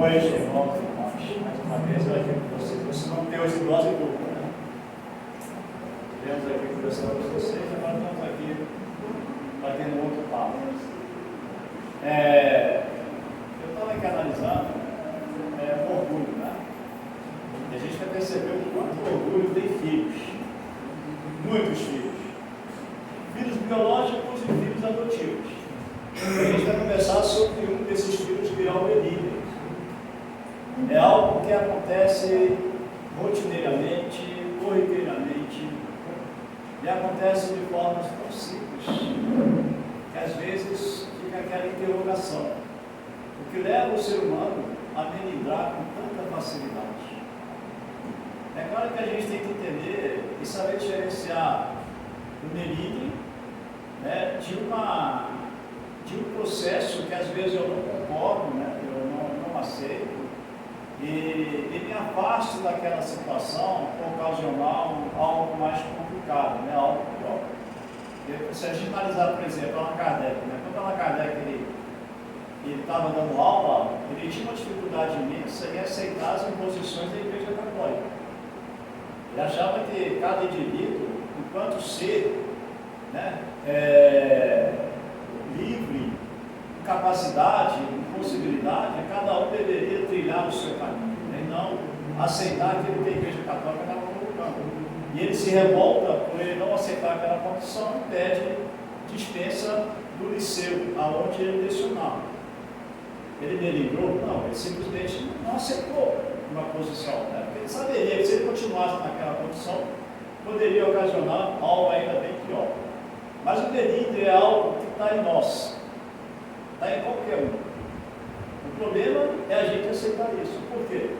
noite, irmãos e irmãs. Mais uma vez eu aqui com vocês. Vocês não têm hoje dose dupla, né? Estivemos aqui conversando com vocês, agora estamos aqui batendo outro papo. Eu estava aqui analisando o orgulho, né? E a gente vai perceber o quanto o orgulho tem filhos. Muitos filhos. Filhos biológicos e filhos adotivos. A gente vai conversar sobre um desses filhos que é o Melíder. É algo que acontece rotineiramente, corriqueiramente, e acontece de formas tão simples, que às vezes fica aquela interrogação. O que leva o ser humano a melindrar com tanta facilidade? É claro que a gente tem que entender e saber diferenciar o melindre, né, de um processo que às vezes eu não concordo, né, eu não aceito, e me afasto daquela situação ocasional, algo mais complicado, né, algo pior. Se a gente analisar, por exemplo, Allan Kardec, né, quando Allan Kardec ele estava dando aula, ele tinha uma dificuldade imensa em aceitar as imposições da Igreja Católica. Ele achava que cada indivíduo, enquanto ser, né, livre, capacidade, possibilidade, cada um deveria trilhar o seu caminho, né? E não aceitar aquilo que a Igreja Católica estava colocando. E ele se revolta por ele não aceitar aquela condição e pede dispensa do liceu, aonde ele lecionava. Ele melindrou? Não, ele simplesmente não aceitou uma posição, né? Porque ele saberia que se ele continuasse naquela condição, poderia ocasionar algo ainda bem pior. Mas o melindre é algo que está em nós, está em qualquer um. O problema é a gente aceitar isso. Por quê?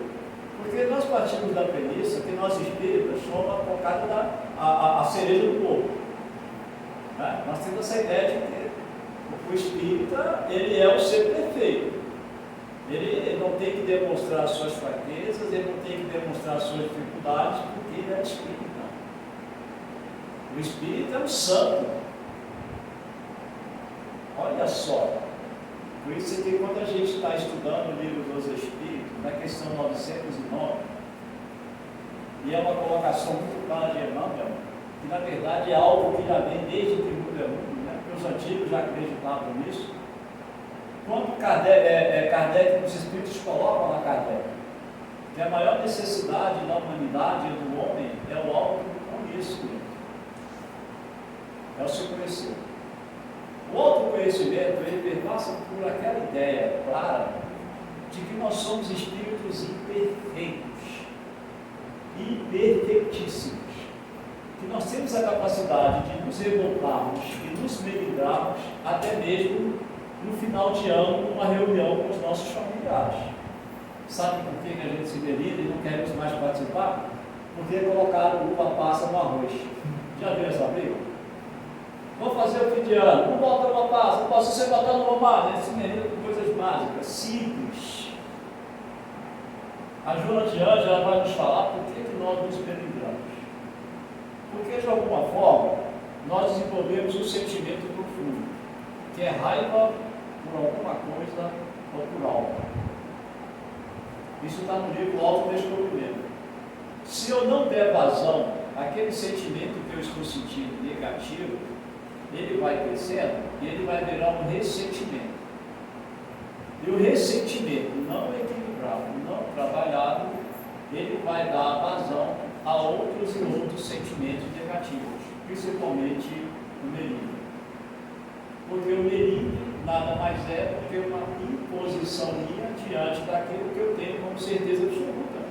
Porque nós partimos da premissa que nós espíritas somos a cocada a cereja do bolo. Né? Nós temos essa ideia de que o espírita, ele é o ser perfeito. Ele não tem que demonstrar as suas fraquezas, ele não tem que demonstrar as suas dificuldades, porque ele é espírita. O espírito é um santo. Olha só. Por isso que quando a gente está estudando o livro dos Espíritos, na questão 909, e é uma colocação muito clara de Emmanuel, que na verdade é algo que já vem desde que o mundo é mundo, né? Porque os antigos já acreditavam nisso. Quando Kardec, os Espíritos colocam na Kardec, que a maior necessidade da humanidade e do homem é o autoconhecimento. É o se conhecer. O autoconhecimento, ele passa por aquela ideia clara de que nós somos espíritos imperfeitos, imperfeitíssimos, que nós temos a capacidade de nos revoltarmos e nos melindrarmos até mesmo no final de ano, numa reunião com os nossos familiares. Sabe por que a gente se melindra e não queremos mais participar? Porque colocaram uva passa no arroz. Já viu essa briga? Vamos fazer o fim de ano, não bota uma passa, não posso ser botando uma massa, esse menino com coisas básicas, simples. A Joana de Ângela vai nos falar por que nós nos melindramos. Porque de alguma forma nós desenvolvemos um sentimento profundo, que é raiva por alguma coisa ou por algo. Isso está no livro Autodescobrimento. Se eu não der vazão àquele sentimento que eu estou sentindo negativo, ele vai crescendo e ele vai virar um ressentimento. E o ressentimento não equilibrado, não trabalhado, ele vai dar vazão a outros e outros sentimentos negativos, principalmente o melindre. Porque o melindre nada mais é do que uma imposição minha diante daquilo que eu tenho como certeza absoluta.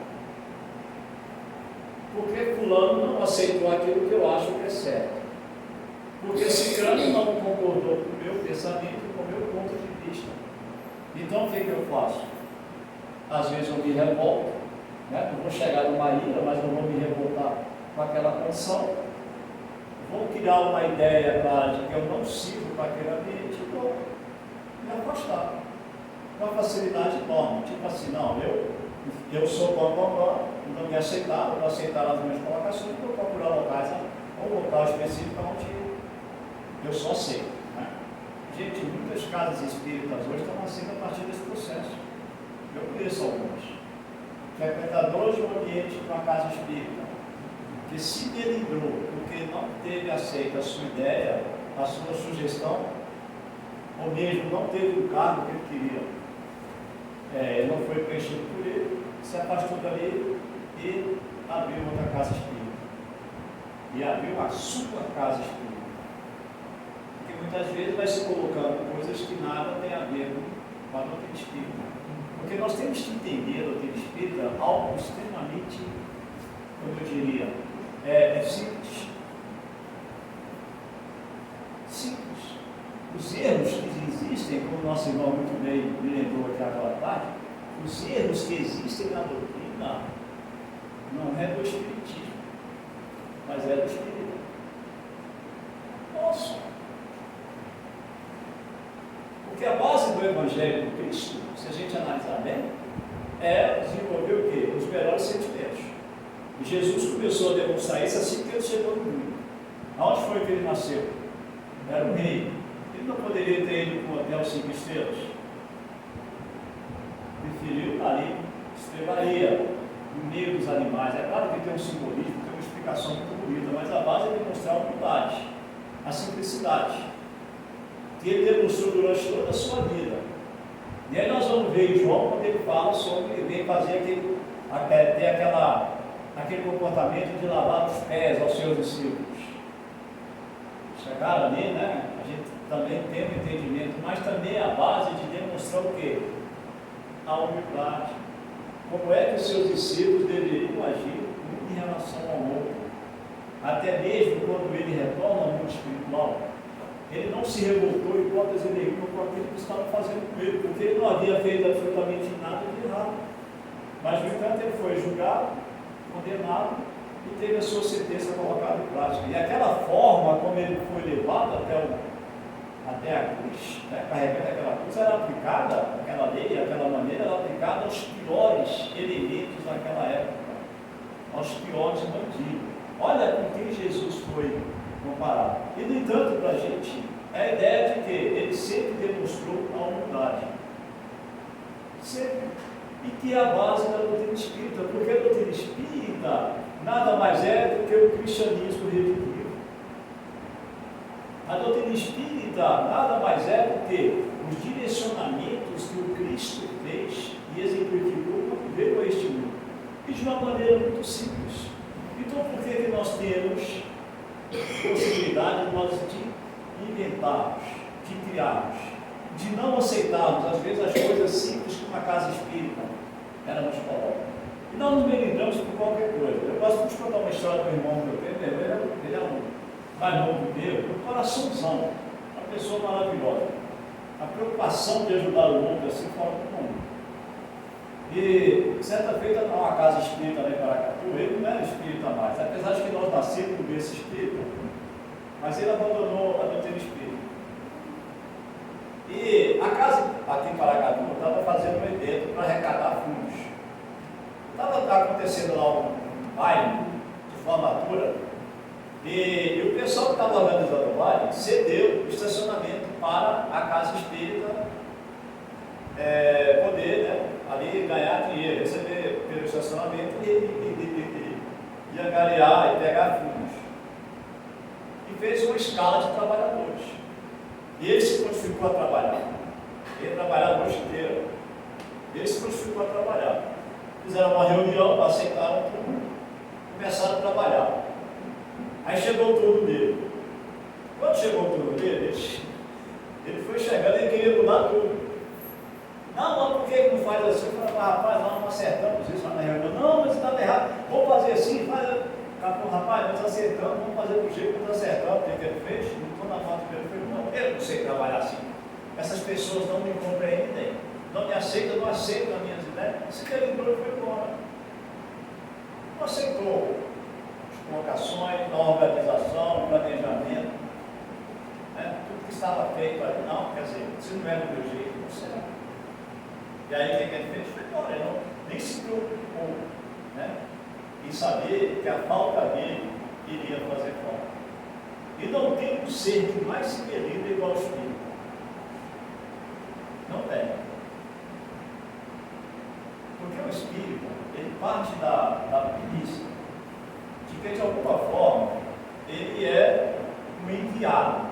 Porque fulano não aceitou aquilo que eu acho que é certo. Porque Cicrano não concordou com o meu pensamento, com o meu ponto de vista. Então, o que eu faço? Às vezes eu me revolto, né? Não vou chegar numa ira, mas eu vou me revoltar com aquela condição. Vou criar uma ideia clara de que eu não sirvo para aquele ambiente e vou me afastar. Com uma facilidade enorme. Tipo assim, não, eu sou bom, não me aceitaram, não aceitaram as minhas colocações, vou procurar locais, um local específico onde eu só sei. Né? Gente, muitas casas espíritas hoje estão nascendo a partir desse processo. Eu conheço alguns frequentadores de um ambiente de uma casa espírita, que se deliberou porque não teve aceita a sua ideia, a sua sugestão, ou mesmo não teve o cargo que ele queria, ele não foi preenchido por ele, se afastou dali e abriu outra casa espírita. E abriu a sua casa espírita. Porque muitas vezes vai se colocando coisas que nada tem a ver com a doutrina espírita. Porque nós temos que entender a doutrina espírita algo extremamente, como eu diria, simples. Simples. Os erros que existem, como o nosso irmão muito bem me lembrou aqui agora à tarde, os erros que existem na doutrina não é do espiritismo, mas é do espírito. Nossa! Porque a base do Evangelho de Cristo, se a gente analisar bem, é desenvolver o quê? Os melhores sentimentos. E Jesus começou a demonstrar isso assim que ele chegou no mundo. Aonde foi que ele nasceu? Era um rei. Ele não poderia ter ido para um hotel 5 estrelas. Preferiu estar ali, estrebaria, no meio dos animais. É claro que tem um simbolismo, tem uma explicação muito bonita, mas a base é demonstrar a humildade, a simplicidade, que ele demonstrou durante toda a sua vida. E aí nós vamos ver em João, quando ele fala sobre, ele vem fazer aquele comportamento de lavar os pés aos seus discípulos. Chegaram ali, né? A gente também tem um entendimento, mas também a base de demonstrar o quê? A humildade. Como é que os seus discípulos deveriam agir em relação ao outro? Até mesmo quando ele retorna ao mundo espiritual, ele não se revoltou em hipótese nenhuma com aquilo que estavam fazendo com ele, porque ele não havia feito absolutamente nada de errado. Mas, no entanto, ele foi julgado, condenado e teve a sua sentença colocada em prática. E aquela forma como ele foi levado até a cruz, né, carregando aquela cruz, era aplicada, aquela lei, aquela maneira, era aplicada aos piores elementos daquela época, aos piores bandidos. Olha com quem Jesus foi comparado. E, no entanto, para a gente, é a ideia de que ele sempre demonstrou a humildade. Sempre. E que é a base da doutrina espírita, porque a doutrina espírita nada mais é do que o cristianismo redimido. A doutrina espírita nada mais é do que os direcionamentos que o Cristo fez e exemplificou quando veio a este mundo. E de uma maneira muito simples. Então, por que nós temos possibilidade de inventarmos, de criarmos, de não aceitarmos, às vezes, as coisas simples que uma casa espírita ela nos coloca? E não nos melindramos por qualquer coisa. Eu gosto de contar uma história do irmão que eu tenho, ele é um mais novo que eu, um coraçãozão, uma pessoa maravilhosa. A preocupação de ajudar o outro assim fora do comum. E certa feita, numa casa espírita lá em Paracatu, ele não era espírita mais, apesar de que nós nascemos no berço espírita, mas ele abandonou a doutrina espírita. E a casa aqui em Paracatu estava fazendo um evento para arrecadar fundos. Estava acontecendo lá um baile de formatura, e o pessoal que estava organizando o baile cedeu o estacionamento para a casa espírita poder, né, ali ganhar dinheiro, receber pelo estacionamento e angariar e pegar fundos. E fez uma escala de trabalhadores. E ele se prontificou a trabalhar. Ele trabalhava a noite inteira. Ele se prontificou a trabalhar. Fizeram uma reunião, aceitaram tudo, começaram a trabalhar. Aí chegou o turno dele. Quando chegou o turno dele, ele foi chegando e queria mudar tudo. Não, por que não faz assim? Eu falei, rapaz, nós não acertamos isso lá na reunião. Não, mas estava errado. Vamos fazer assim, faz. Rapaz, nós acertamos, vamos fazer do jeito que nós acertamos. O que ele fez? Não estou na foto dele. Eu falei, não, eu não sei trabalhar assim. Essas pessoas não me compreendem, não me aceitam, não aceitam as minhas ideias. Se ele entrou, foi embora. Não aceitou as colocações, a organização, o planejamento, né? Tudo que estava feito ali. Não, quer dizer, se não é do meu jeito, não será. E aí o que ele fez? Foi embora, ele nem se preocupou, né, em saber que a falta dele iria fazer falta. E não tem um ser que mais se melindra igual ao espírito. Não tem. espírita, ele parte da premissa de que, de alguma forma, ele é um enviado.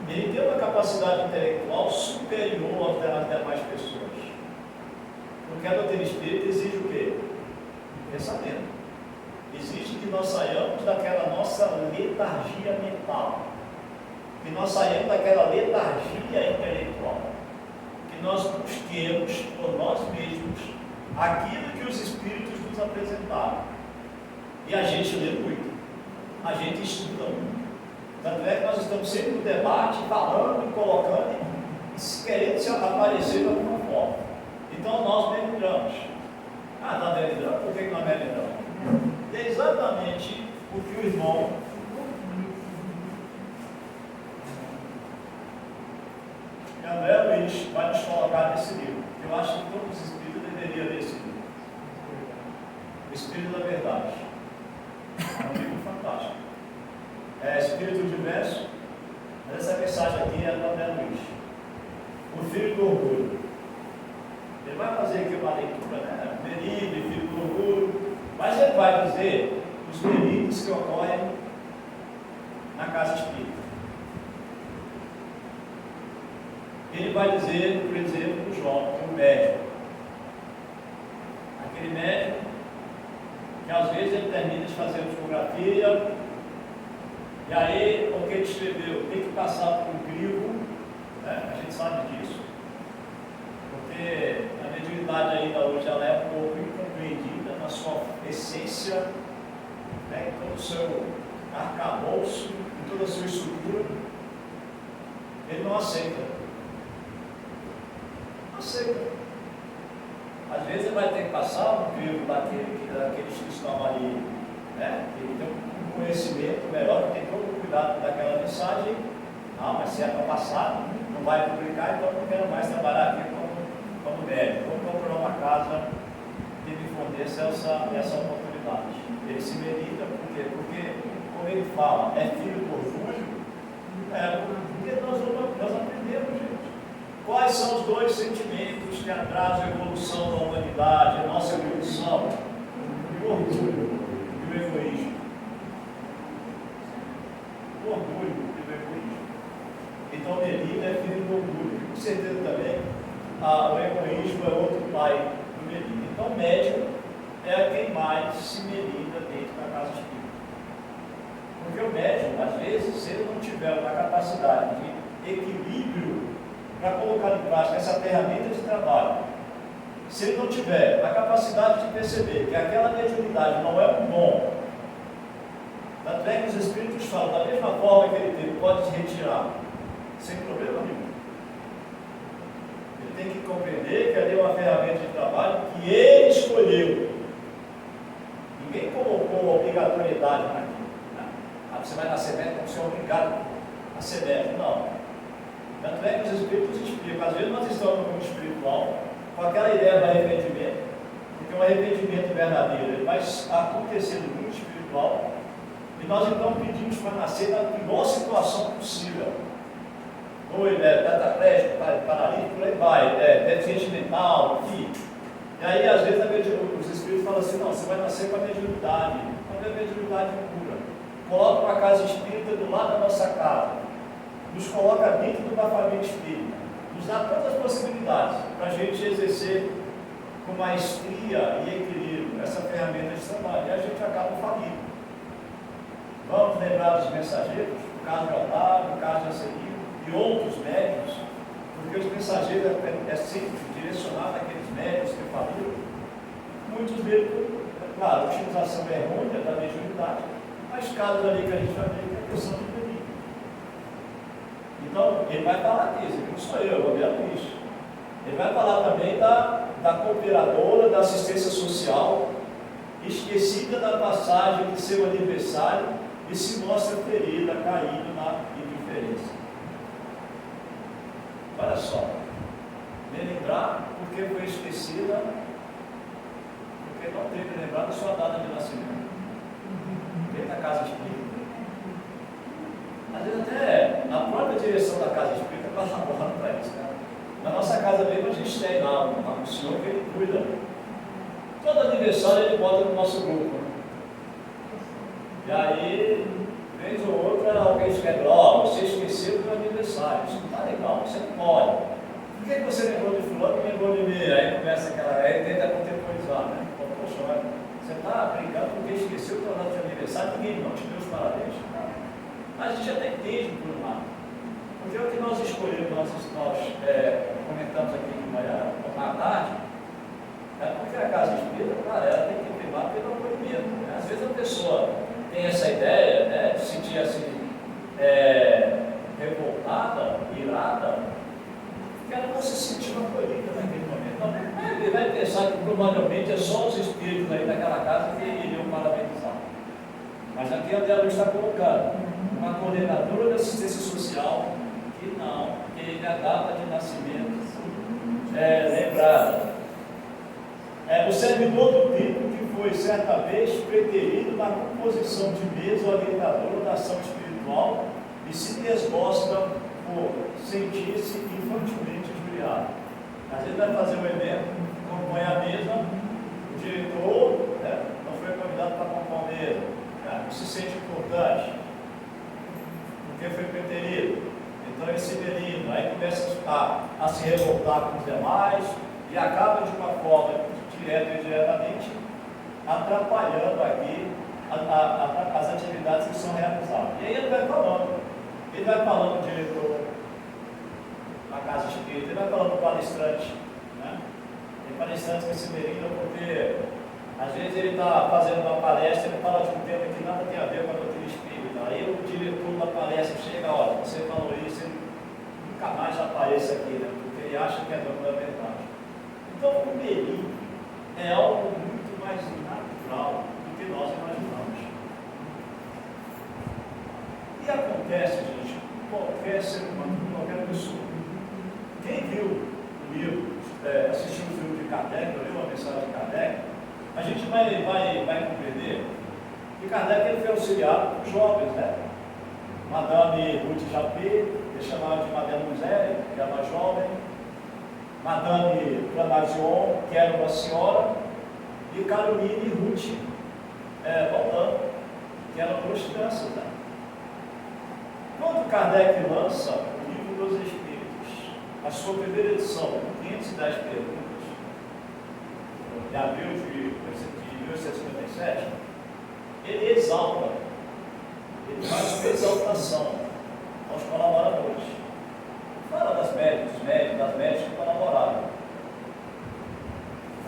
Ele tem uma capacidade intelectual superior às demais pessoas. Porque a doutrina espírita exige o quê? Pensamento. Exige que nós saiamos daquela nossa letargia mental, que nós saiamos daquela letargia intelectual, que nós busquemos por nós mesmos aquilo que os Espíritos nos apresentaram. E a gente lê muito, a gente estuda muito. Tanto é que nós estamos sempre no debate, falando, colocando e querendo se aparecer de alguma forma. Então nós melindramos. Ah, nós melindramos? Por que nós melindramos? É exatamente o que o irmão André Luiz vai nos colocar nesse livro. Eu acho que todos os espíritos deveriam ler esse livro. O Espírito da Verdade. É um livro fantástico. É Espírito Diverso. Mas essa mensagem aqui é do André Luiz. O Filho do Orgulho. Ele vai fazer aqui uma leitura, né? Melinde, Filho do Orgulho. Mas ele vai dizer os delitos que ocorrem na casa espírita. Ele vai dizer, por exemplo, o João, que é um médico. Aquele médico que às vezes ele termina de fazer a psicografia, e aí o que ele escreveu tem que passar por um crivo, né? A gente sabe disso, porque a mediunidade ainda hoje ela é um pouco incompreendida na sua essência, né? Em todo o seu arcabouço, em toda a sua estrutura. Ele não aceita. Às vezes ele vai ter que passar um crivo daqueles que estão ali, né? Ele tem um conhecimento melhor, que tem todo o cuidado daquela mensagem. Não, mas se é para passar, não vai publicar, então não quero mais trabalhar aqui como médico. Vou procurar uma casa que me forneça essa oportunidade. Ele se medita, por quê? Porque, como ele fala, é filho do orgulho, porque nós aprendemos, gente. Quais são os dois sentimentos que atrasam a evolução da humanidade, a nossa evolução? O orgulho e o egoísmo. O orgulho e o egoísmo. Então, Melina é filho do orgulho. Com certeza também, o egoísmo é outro pai do Melina. Então, o médium é quem mais se melina dentro da casa espírita. Porque o médium, às vezes, se ele não tiver uma capacidade de equilíbrio para colocar em prática essa ferramenta de trabalho, se ele não tiver a capacidade de perceber que aquela mediunidade não é um dom, tanto é que os Espíritos falam, da mesma forma que ele teve, pode se retirar, sem problema nenhum. Ele tem que compreender que ali é uma ferramenta de trabalho que ele escolheu. Ninguém colocou obrigatoriedade naquilo. Né? Você vai nascer médico, você é obrigado a ser médico. Não. Tanto é que os Espíritos explicam, às vezes nós estamos no mundo espiritual, com aquela ideia do arrependimento, porque um arrependimento verdadeiro ele vai acontecer no mundo espiritual, e nós então pedimos para nascer na pior situação possível. Doido, tetraplégico, paralítico, por aí vai, deficiente mental, enfim. E aí, às vezes, os Espíritos falam assim, não, você vai nascer com a mediunidade, quando a mediunidade cura. Coloca uma casa espírita do lado da nossa casa. Nos coloca dentro de uma família espírita, nos dá tantas possibilidades para a gente exercer com maestria e equilíbrio essa ferramenta de trabalho, e a gente acaba falindo. Vamos lembrar dos mensageiros, o caso de Otávio, o caso de Acelino e outros médios, porque os mensageiros é sempre direcionado àqueles médios que faliram. Muitos deles, claro, a utilização errônea da mediunidade, mas casos ali que a gente vai ver que é questão de delírio. Então, ele vai falar disso, não sou eu, vou ver isso. Ele vai falar também da cooperadora, da assistência social, esquecida da passagem de seu aniversário e se mostra ferida, caído na indiferença. Olha só, me lembrar porque foi esquecida, porque não teve lembrado da sua data de nascimento. Dentro da casa espírita. Às vezes até a própria direção da casa espírita está laborando para isso. Né? Na nossa casa mesmo a gente tem lá um senhor que ele cuida todo aniversário ele bota no nosso grupo. Né? E aí, vez ou outra, alguém escreve, você esqueceu do meu aniversário, isso não está legal, você não pode. Por que você lembrou de fulano e lembrou de mim? Aí começa aquela, aí tenta contemporizar, né? Poxa, você está brincando porque esqueceu o teu data de aniversário, ninguém não te deu os parabéns. Mas a gente até entende por um lado. Porque é o que nós escolhemos, nós comentamos aqui de manhã, à tarde, porque a casa espírita, cara, ela tem que primar pelo acolhimento. Né? Às vezes a pessoa tem essa ideia, né, de sentir assim, revoltada, irada, que ela não se sentiu acolhida naquele momento. Então, ele vai pensar que provavelmente é só os espíritos aí daquela casa que iriam parabenizar. Mas aqui a Débora está colocando uma coordenadora de assistência social que não, que a data de nascimento lembrada. O servidor do tipo que foi certa vez preterido na composição de mesa orientadora da ação espiritual e se desgosta por sentir-se infantilmente injuriado. Às vezes vai fazer um evento, compõe a mesa, o diretor não foi convidado para compor a mesa, não se sente importante, porque foi preterido. Então esse menino aí começa a se revoltar com os demais e acaba de uma forma direta e indiretamente atrapalhando aqui as atividades que são realizadas. E aí ele vai falando do diretor na casa espírita, ele vai falando do palestrante, né? Tem palestrantes que se merendam porque às vezes ele está fazendo uma palestra, ele fala de um tema que nada tem a ver com a doutrina espírita. Aí o diretor da palestra chega, olha, você falou isso, ele nunca mais apareça aqui, né? Porque ele acha que é dono da verdade. Então o merim é algo muito mais natural do que nós imaginamos. E acontece, gente, com qualquer ser humano, com qualquer pessoa. Quem viu o livro, assistiu o filme de Kardec, leu a mensagem de Kardec, a gente vai compreender que Kardec ele foi auxiliado por jovens, né? Madame Ruth Japet, eles chamavam de Madame Muselle, que era uma jovem, Madame Planazion, que era uma senhora, e Caroline Ruth Volando, que eram duas crianças. Né? Quando Kardec lança o Livro dos Espíritos, a sua primeira edição, com 510 perguntas, de abril de 1857, ele exalta, ele faz uma exaltação aos colaboradores. Fala das médicas, dos médicos, das médicas que colaboraram.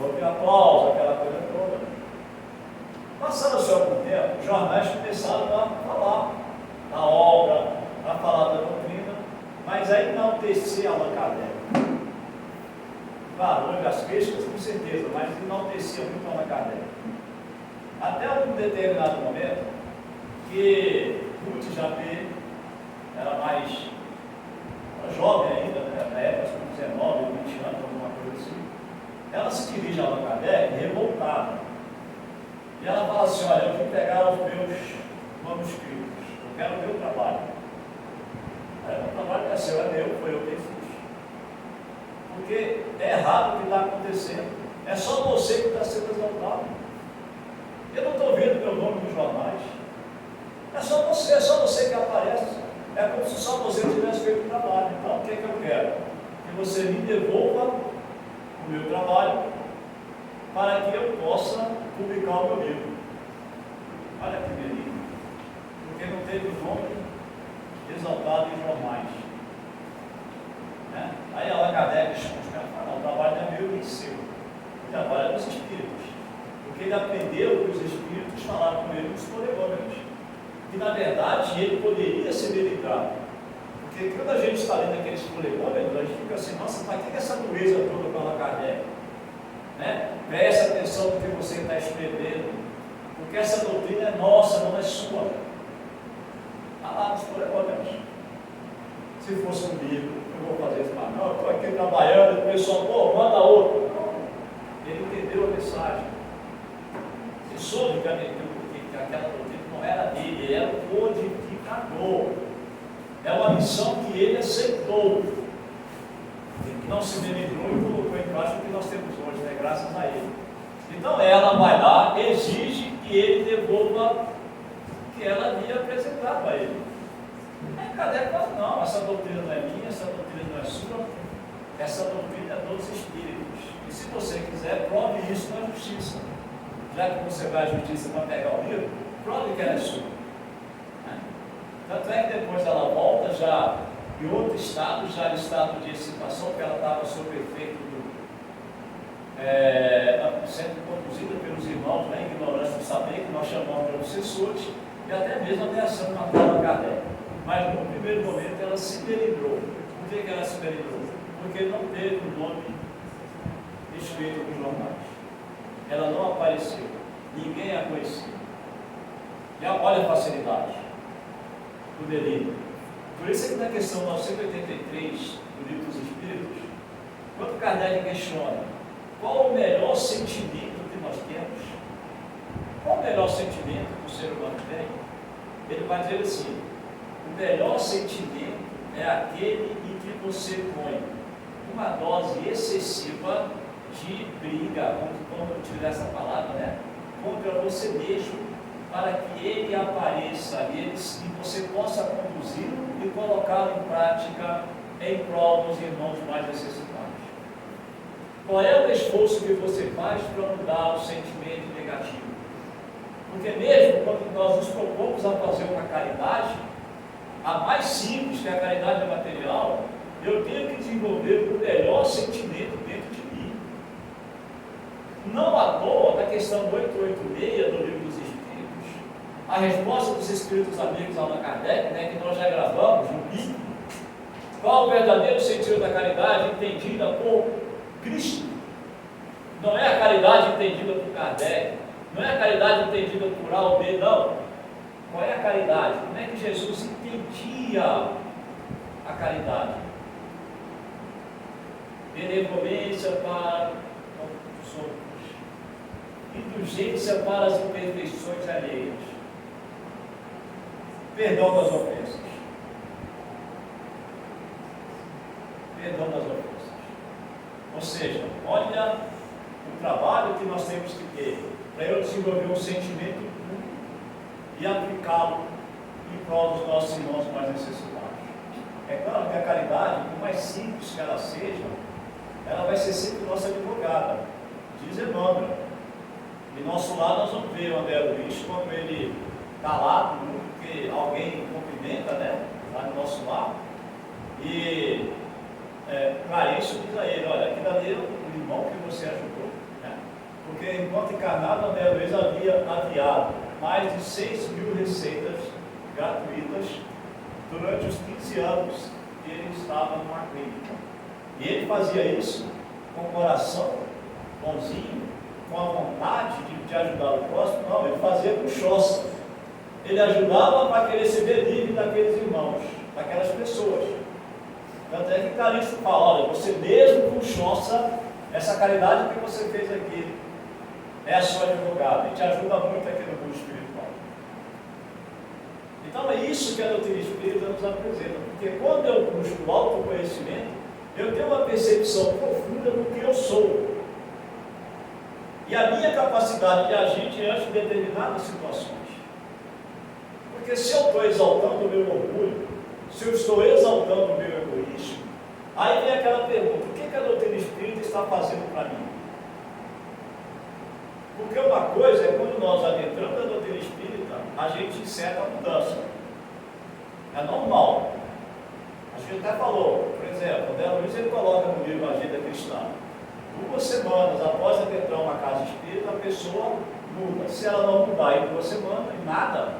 Houve aplauso, aquela coisa toda. Passado-se algum tempo, os jornais começaram a falar da obra, a falar da doutrina, mas a enaltecer Allan Kardec. Claro, houve as críticas, com certeza, mas enaltecia muito Allan Kardec. Até um determinado momento, que Ruth Japet era mais jovem ainda, né? Na época, com 19, 20 anos, alguma coisa assim, ela se dirige a Allan Kardec revoltada. E ela fala assim, olha, eu vim pegar os meus manuscritos, eu quero o meu trabalho. Aí, o trabalho não é seu, é meu, foi eu que fiz. Porque é errado o que está acontecendo. É só você que está sendo exaltado. Eu não estou vendo meu nome nos jornais. É só você que aparece. É como se só você tivesse feito o trabalho. Então, o que é que eu quero? Que você me devolva o meu trabalho para que eu possa publicar o meu livro. Olha que beleza. Porque não teve o nome exaltado em jornais. Né? Aí Allan Kardec fala, o trabalho não é meu nem seu. O trabalho é dos espíritos. Porque ele aprendeu que os espíritos falaram com ele nos prolegômenos. Que na verdade ele poderia ser medicado. Porque quando a gente está lendo aqueles prolegômenos, a gente fica assim, nossa, para que essa dureza toda com Allan Kardec? Né? Preste atenção no que você está escrevendo, porque essa doutrina é nossa, não é sua. Está lá nos prolegômenos. Se fosse comigo, eu vou fazer isso, mas não, eu estou aqui trabalhando, o pessoal, manda outro. Não, ele entendeu a mensagem. Ele soube que aquela doutrina não era dele, ele era o codificador. É uma missão que ele aceitou, que não se deliberou e colocou em prática o que nós temos hoje, né? Graças a ele. Então ela vai lá, exige que ele devolva o que ela havia apresentado a ele. Aí Kardec fala, não, essa doutrina não é minha, essa doutrina não é sua, essa doutrina é dos espíritos. E se você quiser, prove isso na justiça. Já que você vai à justiça para pegar o livro, prove que ela é sua. Tanto é que depois ela volta já em outro estado, já em estado de excitação, porque ela estava sob efeito sendo conduzida pelos irmãos, né, ignorância do saber, que nós chamamos de obsessores, e até mesmo ameaçando matar a Kardec. Mas no primeiro momento ela se deliberou. Por que ela se deliberou? Porque não teve o nome escrito nos jornais. Ela não apareceu. Ninguém a conhecia. E olha a facilidade do delírio. Por isso é que na questão 983 do Livro dos Espíritos, quando Kardec questiona qual o melhor sentimento que nós temos, qual o melhor sentimento que o ser humano tem, ele vai dizer assim: o melhor sentimento é aquele em que você põe uma dose excessiva de briga, vamos utilizar essa palavra, né, contra você mesmo, para que ele apareça e você possa conduzi-lo e colocá-lo em prática em prol dos irmãos mais necessitados. Qual é o esforço que você faz para mudar o sentimento negativo? Porque mesmo quando nós nos propomos a fazer uma caridade, a mais simples, que é a caridade material, eu tenho que desenvolver o melhor sentimento dentro de mim. Não à toa, na questão 886 do Livro dos Espíritos, a resposta dos Espíritos Amigos a Allan Kardec, né, que nós já gravamos no vídeo, qual o verdadeiro sentido da caridade entendida por Cristo? Não é a caridade entendida por Kardec, não é a caridade entendida por A ou B, não. Qual é a caridade? Como é que Jesus entendia a caridade? Benevolência para os outros, indulgência para as imperfeições alheias, perdão das ofensas. Perdão das ofensas. Ou seja, olha o trabalho que nós temos que ter para eu desenvolver um sentimento puro e aplicá-lo em prol dos nossos irmãos mais necessitados. É claro que a caridade, por mais simples que ela seja, ela vai ser sempre nossa advogada, diz Emmanuel. De nosso lado nós vamos ver o André Luiz, quando ele está lá, porque alguém cumprimenta, né, lá no nosso lado, e Clarice diz a ele: olha, aquilo ali é o irmão que você ajudou, né? Porque enquanto encarnado, André Luiz havia aviado mais de 6.000 receitas gratuitas durante os 15 anos que ele estava numa clínica. E ele fazia isso com o coração bonzinho, com a vontade de ajudar o próximo. Não, ele fazia com choça. Ele ajudava para querer se ver livre daqueles irmãos, daquelas pessoas. Tanto é que Calixto fala: olha, você mesmo com choça, essa caridade que você fez aqui é a sua advogada e te ajuda muito aqui no mundo espiritual. Então é isso que a doutrina espírita nos apresenta, porque quando eu busco o autoconhecimento, eu tenho uma percepção profunda do que eu sou e a minha capacidade de agir diante de determinadas situações. Porque se eu estou exaltando o meu orgulho, se eu estou exaltando o meu egoísmo, aí vem aquela pergunta: o que a doutrina espírita está fazendo para mim? Porque uma coisa é quando nós adentramos a doutrina espírita, a gente insere a mudança. É normal. A gente até falou, por exemplo, o André Luiz ele coloca no livro Agenda Cristã: 2 semanas após adentrar uma casa espírita, a pessoa muda. Se ela não mudar em 2 semanas, nada,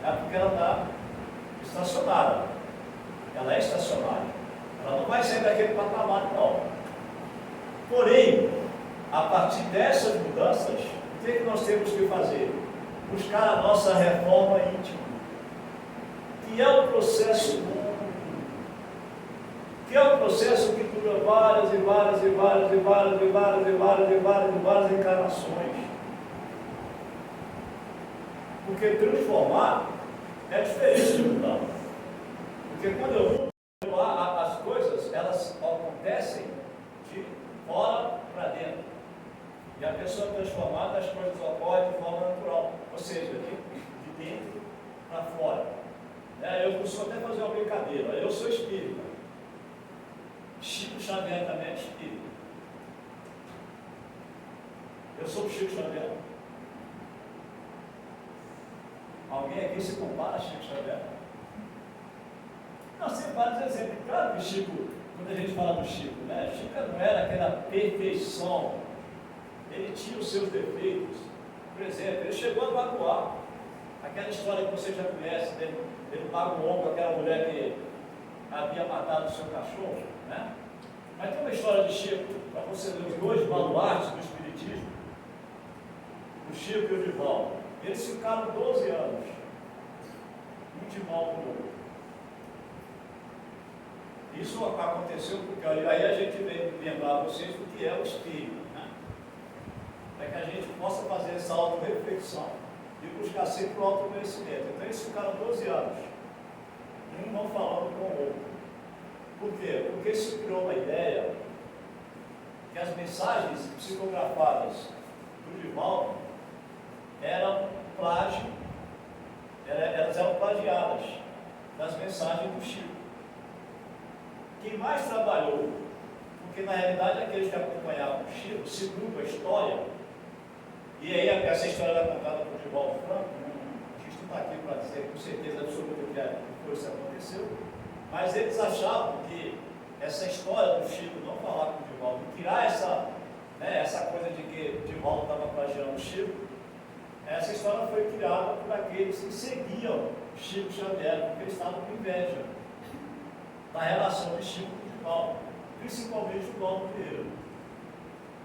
é porque ela está estacionada. Ela é estacionária. Ela não vai sair daquele patamar, não. Porém, a partir dessas mudanças, o que nós temos que fazer? Buscar a nossa reforma íntima, que é um processo longo, que é um processo que dura várias encarnações. Porque transformar é diferente de mudar. Porque quando eu mudo, as coisas, elas acontecem de fora para dentro. E a pessoa transformado, as coisas ocorrem de forma natural, ou seja, de dentro para fora. Eu costumo até fazer uma brincadeira. Eu sou espírita. Chico Xavier também é espírita. Eu sou o Chico Xavier. Alguém aqui se compara a Chico Xavier? Nós temos vários exemplos. Claro que Chico, quando a gente fala do Chico, Chico não era aquela perfeição. Ele tinha os seus defeitos. Por exemplo, ele chegou a magoar. Aquela história que você já conhece, ele paga o ombro aquela mulher que havia matado o seu cachorro, né? Mas tem uma história de Chico, para você ver os dois baluartes do Espiritismo, o Chico e o Divaldo. Eles ficaram 12 anos, um de mal com o outro. Isso aconteceu porque aí a gente vem lembrar vocês do que é o Espírito, né? Para que a gente possa fazer essa auto-reflexão e buscar sempre o autoconhecimento. Então eles ficaram 12 anos, um não falando com o outro. Por quê? Porque se criou uma ideia que as mensagens psicografadas do Divaldo eram plágio, elas eram plagiadas das mensagens do Chico. Quem mais trabalhou, porque na realidade aqueles que acompanhavam o Chico, segundo a história, e aí essa história era contada por Divaldo Franco, a gente não está aqui para dizer com certeza absoluta que foi isso que aconteceu, mas eles achavam que essa história do Chico não falar com o Divaldo, tirar essa coisa de que Divaldo estava plagiando o Chico, essa história foi criada por aqueles que seguiam Chico Xavier, porque eles estavam com inveja da relação de Chico com Divaldo, principalmente o Divaldo Pereira.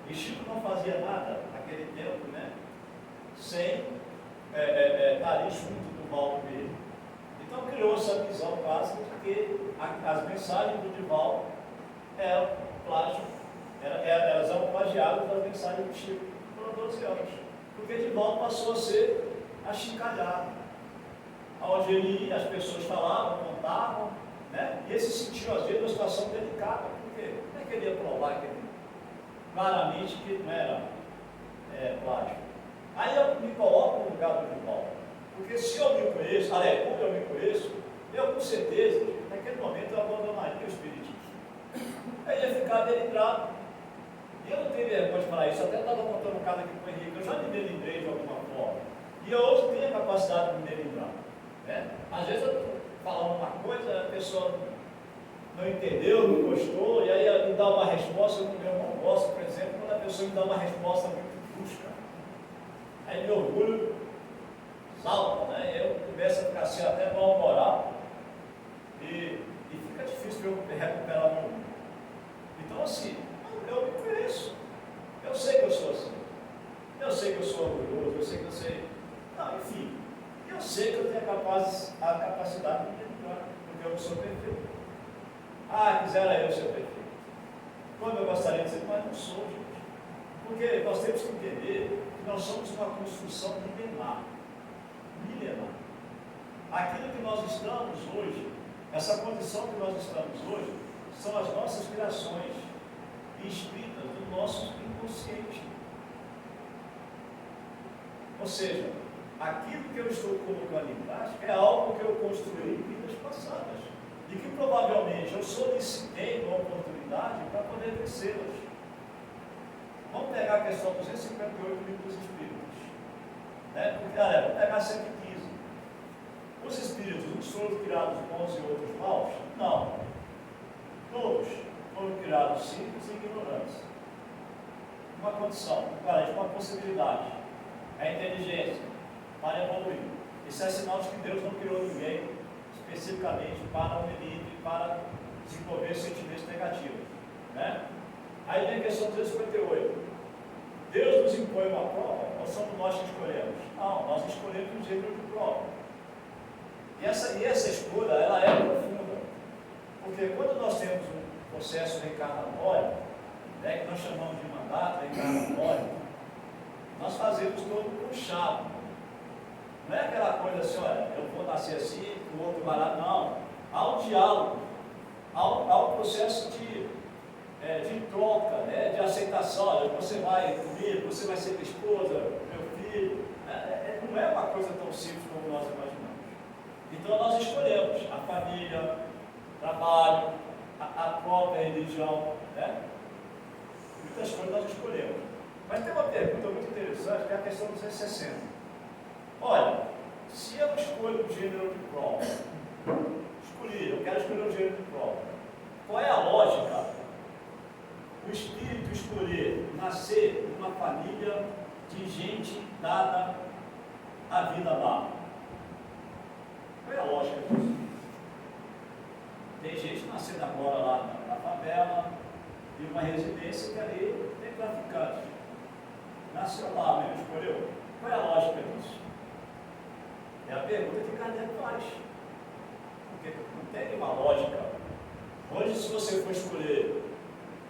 E Chico não fazia nada naquele tempo, sem estar ali junto do Divaldo Pereira. Então criou essa visão básica de que as mensagens do Divaldo eram plágio, elas eram plagiadas das mensagens do Chico por 12 anos. Porque Divaldo passou a ser achincalhado. Aonde ele ia, as pessoas falavam, contavam, e ele se sentiu às vezes numa situação delicada. Por quê? Como é que ele ia provar que claramente que não era plágio? Aí eu me coloco no lugar do Divaldo. Porque se eu me conheço, como eu me conheço, eu com certeza, naquele momento eu abandonaria o Espiritismo. Eu ia ficar deliberado. E eu não tenho vergonha de falar isso, até estava contando um caso aqui com o Henrique, eu já me delimbrei de alguma forma. E eu hoje tenho a capacidade de me delibrar. Às vezes eu estou falando uma coisa, a pessoa não entendeu, não gostou, e aí me dá uma resposta, eu não gosto, por exemplo, quando a pessoa me dá uma resposta muito brusca. Aí meu orgulho salta, eu começo a ficar assim até mal-humorado e fica difícil para eu recuperar o meu orgulho. Então assim, eu me conheço, eu sei que eu sou assim, eu sei que eu sou orgulhoso, eu sei que eu sei, enfim, eu sei que eu tenho a capacidade de me livrar, porque eu não sou perfeito. Quisera eu ser perfeito. Como eu gostaria de ser, mas não sou, gente. Porque nós temos que entender que nós somos uma construção milenar. Aquilo que nós estamos hoje, essa condição que nós estamos hoje, são as nossas criações inscritas no nosso inconsciente. Ou seja, aquilo que eu estou colocando em prática é algo que eu construí em vidas passadas e que provavelmente eu solicitei uma oportunidade para poder vencê-las. Vamos pegar a questão 258 do Livro dos Espíritos. Porque, galera, vamos pegar 115. Os espíritos, uns foram criados bons e outros maus? Não. Todos foram criados simples e ignorantes. Uma condição, uma possibilidade. A inteligência para evoluir. Isso é sinal de que Deus não criou ninguém especificamente para um limite, para desenvolver sentimentos negativos. Aí vem a questão 258. Deus nos impõe uma prova, ou somos nós que escolhemos? Não, nós escolhemos um jeito de prova. E essa escolha, ela é profunda. Porque quando nós temos um processo reencarnatório, que nós chamamos de mandato reencarnatório, nós fazemos todo puxado. Não é aquela coisa assim, olha, eu vou nascer assim, o outro vai lá. Não. Há um diálogo, há um processo de de troca, né, de aceitação. Olha, você vai comigo, você vai ser minha esposa, meu filho. Não é uma coisa tão simples como nós imaginamos. Então nós escolhemos a família, trabalho, a própria religião, né? Muitas coisas nós escolhemos. Mas tem uma pergunta muito interessante, que é a questão dos 60. Olha, se eu escolho o gênero de prova, eu quero escolher o gênero de prova, qual é a lógica? O espírito escolher nascer numa família de gente dada a vida lá. Qual é a lógica disso? Tem gente nascendo agora lá na favela, de uma residência que ali tem traficante. Nasceu lá mesmo, escolheu. Qual é a lógica disso? É a pergunta que Kardec faz. Porque não tem uma lógica. Hoje, se você for escolher,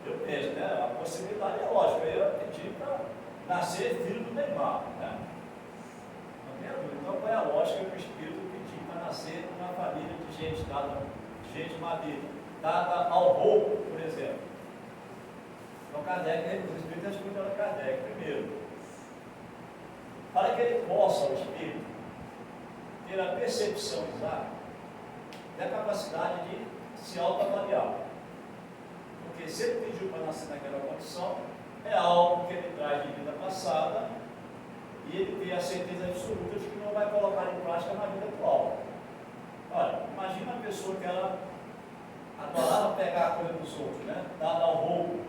eu penso, né? A possibilidade é lógica. Eu pedi para nascer filho do Neymar, né? Então, qual é a lógica que o Espírito pediu para nascer numa família de gente dada, de gente dada ao roubo, por exemplo? Então, Kardec, os Espíritos respondem a Kardec primeiro. Para que ele possa, o Espírito, ter a percepção exata da capacidade de se autoavaliar. Porque se ele pediu para nascer naquela condição, é algo que ele traz de vida passada e ele tem a certeza absoluta de que não vai colocar em prática na vida atual. Olha, imagina uma pessoa que ela adorava pegar a coisa dos outros, né? Dada ao roubo,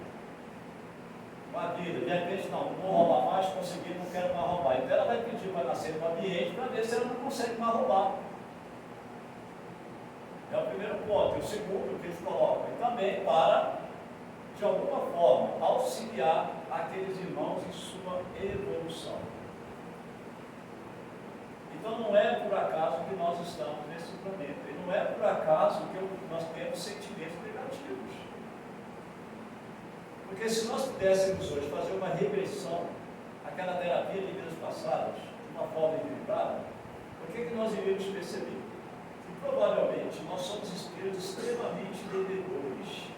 uma vida, de repente não vou roubar mais, consegui, não quero mais roubar. Então ela vai pedir para nascer no ambiente para ver se ela não consegue mais roubar. É o primeiro ponto. E o segundo que eles colocam, e também para, de alguma forma, auxiliar aqueles irmãos em sua evolução. Então não é por acaso que nós estamos nesse planeta, e não é por acaso que nós temos sentimentos negativos. Porque se nós pudéssemos hoje fazer uma regressão àquela terapia de vidas passadas, de uma forma equilibrada, o que nós iríamos perceber? Que provavelmente nós somos espíritos extremamente devedores,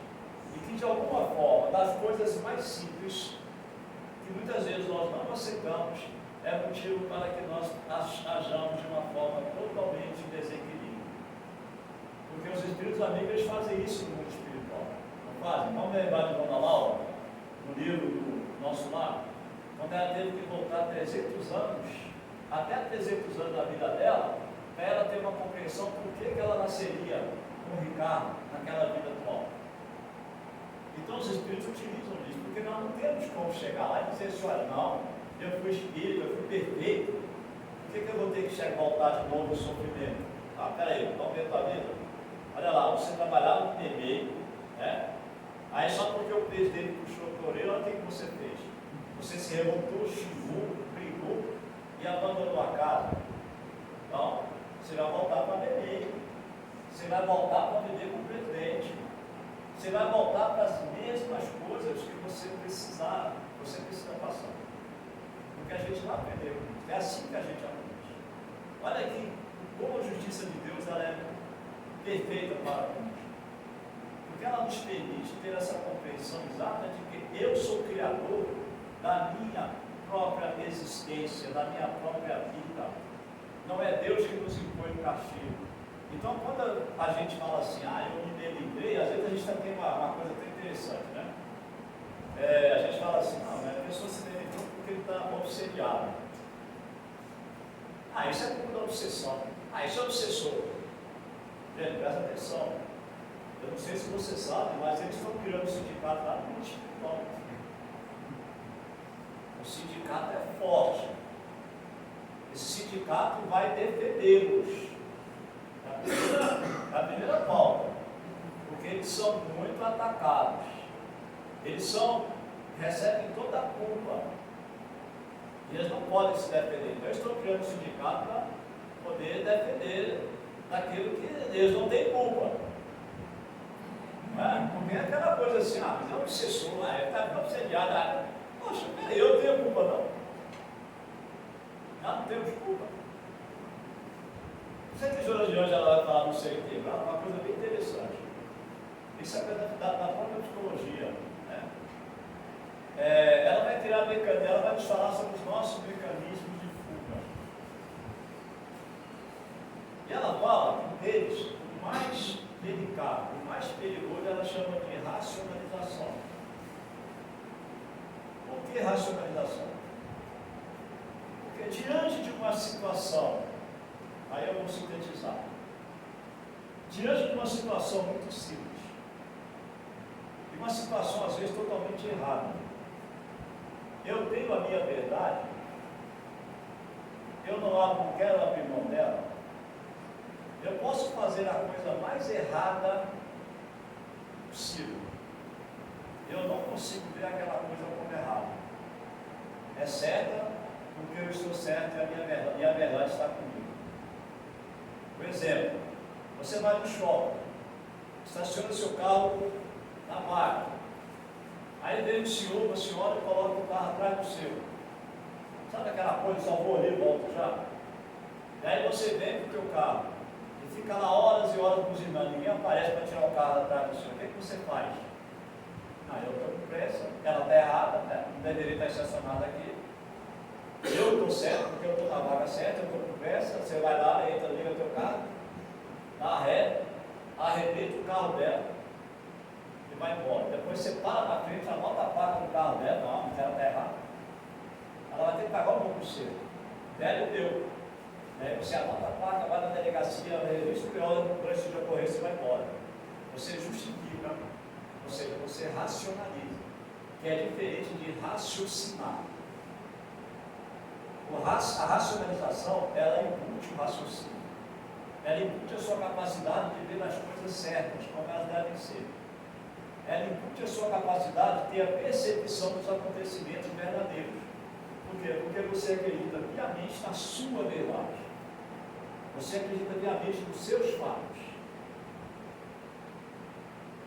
e que de alguma forma, das coisas mais simples, que muitas vezes nós não aceitamos, é motivo para que nós ajamos de uma forma totalmente em desequilíbrio. Porque os espíritos amigos eles fazem isso no mundo espiritual. Não fazem? Vamos lembrar de Dona Laura, no livro do Nosso Lar, quando ela teve que voltar 300 anos, até 300 anos da vida dela, para ela ter uma compreensão por que ela nasceria com o Ricardo naquela vida atual. Então os espíritos utilizam isso, porque nós não temos como chegar lá e dizer assim, olha, não, eu fui espírito, eu fui perfeito, por que eu vou ter que voltar de novo no sofrimento? Ah, peraí, vamos ver a tua vida. Olha lá, você trabalhava no e-mail, né? Aí só porque o presidente puxou a orelha, olha o que você fez. Você se revoltou, xingou, brigou e abandonou a casa. Então, você vai voltar para beber. Você vai voltar para viver com o presidente. Você vai voltar para as mesmas coisas que você precisa passar. Porque a gente não aprendeu. É assim que a gente aprende. Olha aqui, como a justiça de Deus ela é perfeita para nós. Porque ela nos permite ter essa compreensão exata de que eu sou o criador da minha própria existência, da minha própria vida. Não é Deus que nos impõe o castigo. Então, quando a gente fala assim, eu me delivrei, às vezes a gente tem uma coisa até interessante, né? A gente fala assim, não, a pessoa se delivrou porque ele está obsediado. Isso é culpa da obsessão. Isso é obsessor. Gente, presta atenção. Eu não sei se você sabe, mas eles estão criando um sindicato lá no mundo espiritual. O sindicato é forte. Esse sindicato vai defendê-los. A primeira pauta. Porque eles são muito atacados. Eles recebem toda a culpa. E eles não podem se defender. Então, eles estão criando um sindicato para poder defender daquilo que eles não têm culpa. Porque é aquela coisa assim, mas é um obsessor, ele está obsediado. Poxa, peraí, eu não tenho culpa não. Nós não temos culpa. Você que de hoje ela vai falar no ser integral, uma coisa bem interessante. Isso é da própria psicologia. ela vai tirar mecanismo, ela vai nos falar sobre os nossos mecanismos de fuga. E ela fala que um deles, o mais delicado, o mais perigoso, ela chama de racionalização. Por que racionalização? Porque diante de uma situação, aí eu vou sintetizar, diante de uma situação muito simples, e uma situação às vezes totalmente errada, eu tenho a minha verdade, eu não quero abrir mão dela, eu posso fazer a coisa mais errada possível, eu não consigo ver aquela coisa como errada, é certa porque eu estou certo e a verdade está comigo. Por exemplo, você vai no shopping, estaciona seu carro na vaga, aí vem um senhor, uma senhora e coloca o carro atrás do seu. Sabe aquela coisa, só vou ali e volto já? E aí você vem com o teu carro e fica lá horas e horas buzinando, ninguém aparece para tirar o carro atrás do seu. O que você faz? Eu estou com pressa, ela está errada, né? Não deveria estar estacionada aqui. Eu estou certo, porque eu estou na vaga certa, eu estou com pressa, você vai lá, entra, liga o teu carro, dá a ré, arrebenta o carro dela e vai embora. Depois você para na frente, anota a placa do carro dela, não, mas ela está errada. Ela vai ter que pagar um pouco seu. Dela e deu. Você anota a placa, vai na delegacia, registro e olha no prancha de ocorrência e vai embora. Você justifica, ou seja, você racionaliza, que é diferente de raciocinar. A racionalização, ela embute o raciocínio. Ela embute a sua capacidade de ver as coisas certas, como elas devem ser. Ela embute a sua capacidade de ter a percepção dos acontecimentos verdadeiros. Por quê? Porque você acredita piamente na sua verdade. Você acredita piamente nos seus fatos.